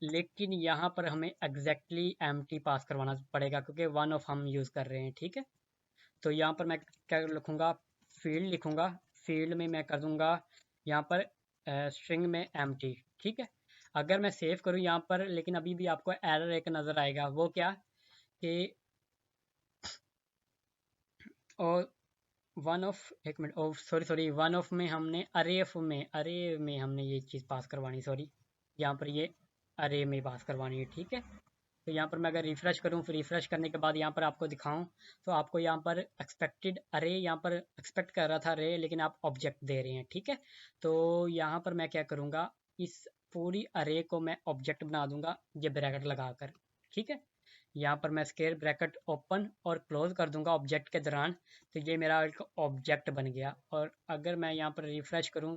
लेकिन यहाँ पर हमें एग्जैक्टली एम्प्टी पास करवाना पड़ेगा क्योंकि वन ऑफ हम यूज़ कर रहे हैं, ठीक है। तो यहाँ पर मैं क्या लिखूँगा, फील्ड लिखूँगा, फील्ड में मैं कर दूँगा यहाँ पर स्ट्रिंग में एम्प्टी, ठीक है। अगर मैं सेव करूँ यहाँ पर, लेकिन अभी भी आपको एरर एक नज़र आएगा, वो क्या कि और वन ऑफ, एक minute, oh sorry sorry, one of में हमने अरे में हमने ये चीज़ पास करवानी, सॉरी, यहाँ पर ये अरे में पास करवानी है, ठीक है। तो यहाँ पर मैं अगर रिफ़्रेश करूँ, फिर रिफ़्रेश करने के बाद यहाँ पर आपको दिखाऊँ, तो आपको यहाँ पर एक्सपेक्टेड अरे, यहाँ पर एक्सपेक्ट कर रहा था अरे, लेकिन आप ऑब्जेक्ट दे रहे हैं, ठीक है। तो यहाँ पर मैं क्या करूँगा, इस पूरी अरे को मैं ऑब्जेक्ट बना दूंगा ये ब्रैकेट लगाकर, ठीक है। यहाँ पर मैं स्क्वायर ब्रैकेट ओपन और क्लोज कर दूंगा ऑब्जेक्ट के दौरान, तो ये मेरा एक ऑब्जेक्ट बन गया। और अगर मैं यहाँ पर रिफ़्रेश करूँ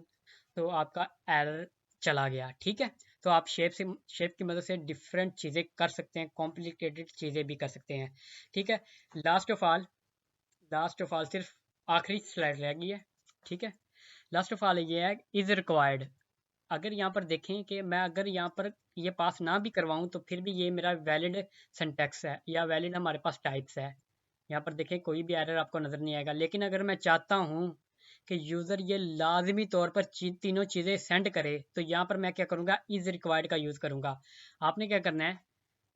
तो आपका एरर चला गया, ठीक है। तो आप शेप की मदद से डिफरेंट चीज़ें कर सकते हैं, कॉम्प्लिकेटेड चीज़ें भी कर सकते हैं, ठीक है। लास्ट ऑफ ऑल सिर्फ आखिरी स्लाइड रह गई है, ठीक है। लास्ट ऑफ ऑल ये है इज़ रिक्वायर्ड। अगर यहाँ पर देखें कि मैं अगर यहाँ पर ये पास ना भी करवाऊँ तो फिर भी ये मेरा वैलिड सिंटैक्स है या वैलिड हमारे पास टाइप्स है। यहाँ पर देखें कोई भी एरर आपको नज़र नहीं आएगा। लेकिन अगर मैं चाहता हूँ कि यूज़र ये लाजमी तौर पर तीनों चीज़ें सेंड करे, तो यहाँ पर मैं क्या करूँगा, इज़ रिक्वायर्ड का यूज़ करूँगा। आपने क्या करना है,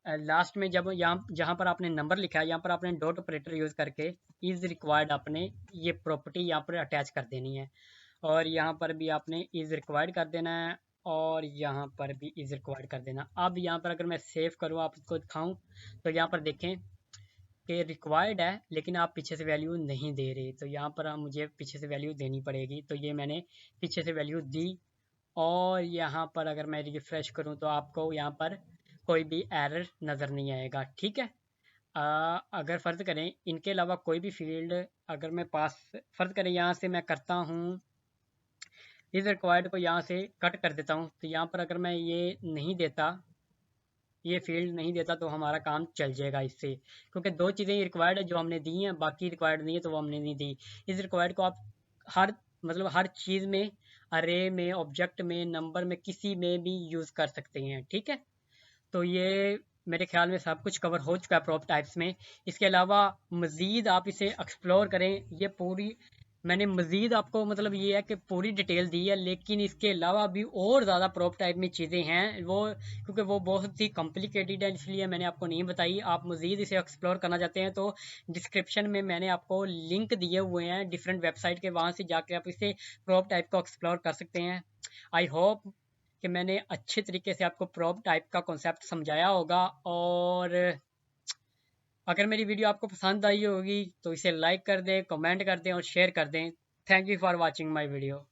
लास्ट में जब यहाँ जहाँ पर आपने नंबर लिखा है, यहाँ पर आपने डॉट ऑपरेटर यूज़ करके इज़ रिक्वायर्ड आपने ये प्रॉपर्टी यहाँ पर अटैच कर देनी है, और यहाँ पर भी आपने इज़ रिक्वायर्ड कर देना है, और यहाँ पर भी इज़ रिक्वायर्ड कर देना। अब यहाँ पर अगर मैं सेव करूँ, आपको दिखाऊँ, तो यहाँ पर देखें कि रिक्वायर्ड है, लेकिन आप पीछे से वैल्यू नहीं दे रहे, तो यहाँ पर मुझे पीछे से वैल्यू देनी पड़ेगी। तो ये मैंने पीछे से वैल्यू दी, और यहाँ पर अगर मैं रिफ्रेश करूँ तो आपको यहाँ पर कोई भी एरर नज़र नहीं आएगा, ठीक है। अगर फ़र्ज़ करें इनके अलावा कोई भी फील्ड अगर मैं पास, फ़र्ज़ करें यहाँ से मैं करता हूँ इस रिक्वायर्ड को यहाँ से कट कर देता हूँ, तो यहाँ पर अगर मैं ये नहीं देता, ये फील्ड नहीं देता, तो हमारा काम चल जाएगा इससे, क्योंकि दो चीज़ें रिक्वायर्ड है जो हमने दी हैं, बाकी रिक्वायर्ड नहीं है तो वो हमने नहीं दी। इस रिक्वायर्ड को आप हर हर चीज़ में, अरे में, ऑब्जेक्ट में, नंबर में, किसी में भी यूज़ कर सकते हैं, ठीक है। तो ये मेरे ख्याल में सब कुछ कवर हो चुका है प्रॉप टाइप्स में। इसके अलावा मज़ीद आप इसे एक्सप्लोर करें, ये पूरी मैंने मज़ीद आपको मतलब ये है कि पूरी डिटेल दी है, लेकिन इसके अलावा भी और ज़्यादा प्रॉप टाइप में चीज़ें हैं वो, क्योंकि वो बहुत ही कॉम्प्लिकेटेड है, इसलिए मैंने आपको नहीं बताई। आप मज़ीद इसे एक्सप्लोर करना चाहते हैं तो डिस्क्रिप्शन में मैंने आपको लिंक दिए हुए हैं डिफरेंट वेबसाइट के, वहाँ से जाके आप इसे प्रॉप टाइप को एक्सप्लोर कर सकते हैं। आई होप कि मैंने अच्छे तरीके से आपको प्रॉप टाइप का कॉन्सेप्ट समझाया होगा। और अगर मेरी वीडियो आपको पसंद आई होगी तो इसे लाइक कर दें, कमेंट कर दें और शेयर कर दें। Thank you for watching my video.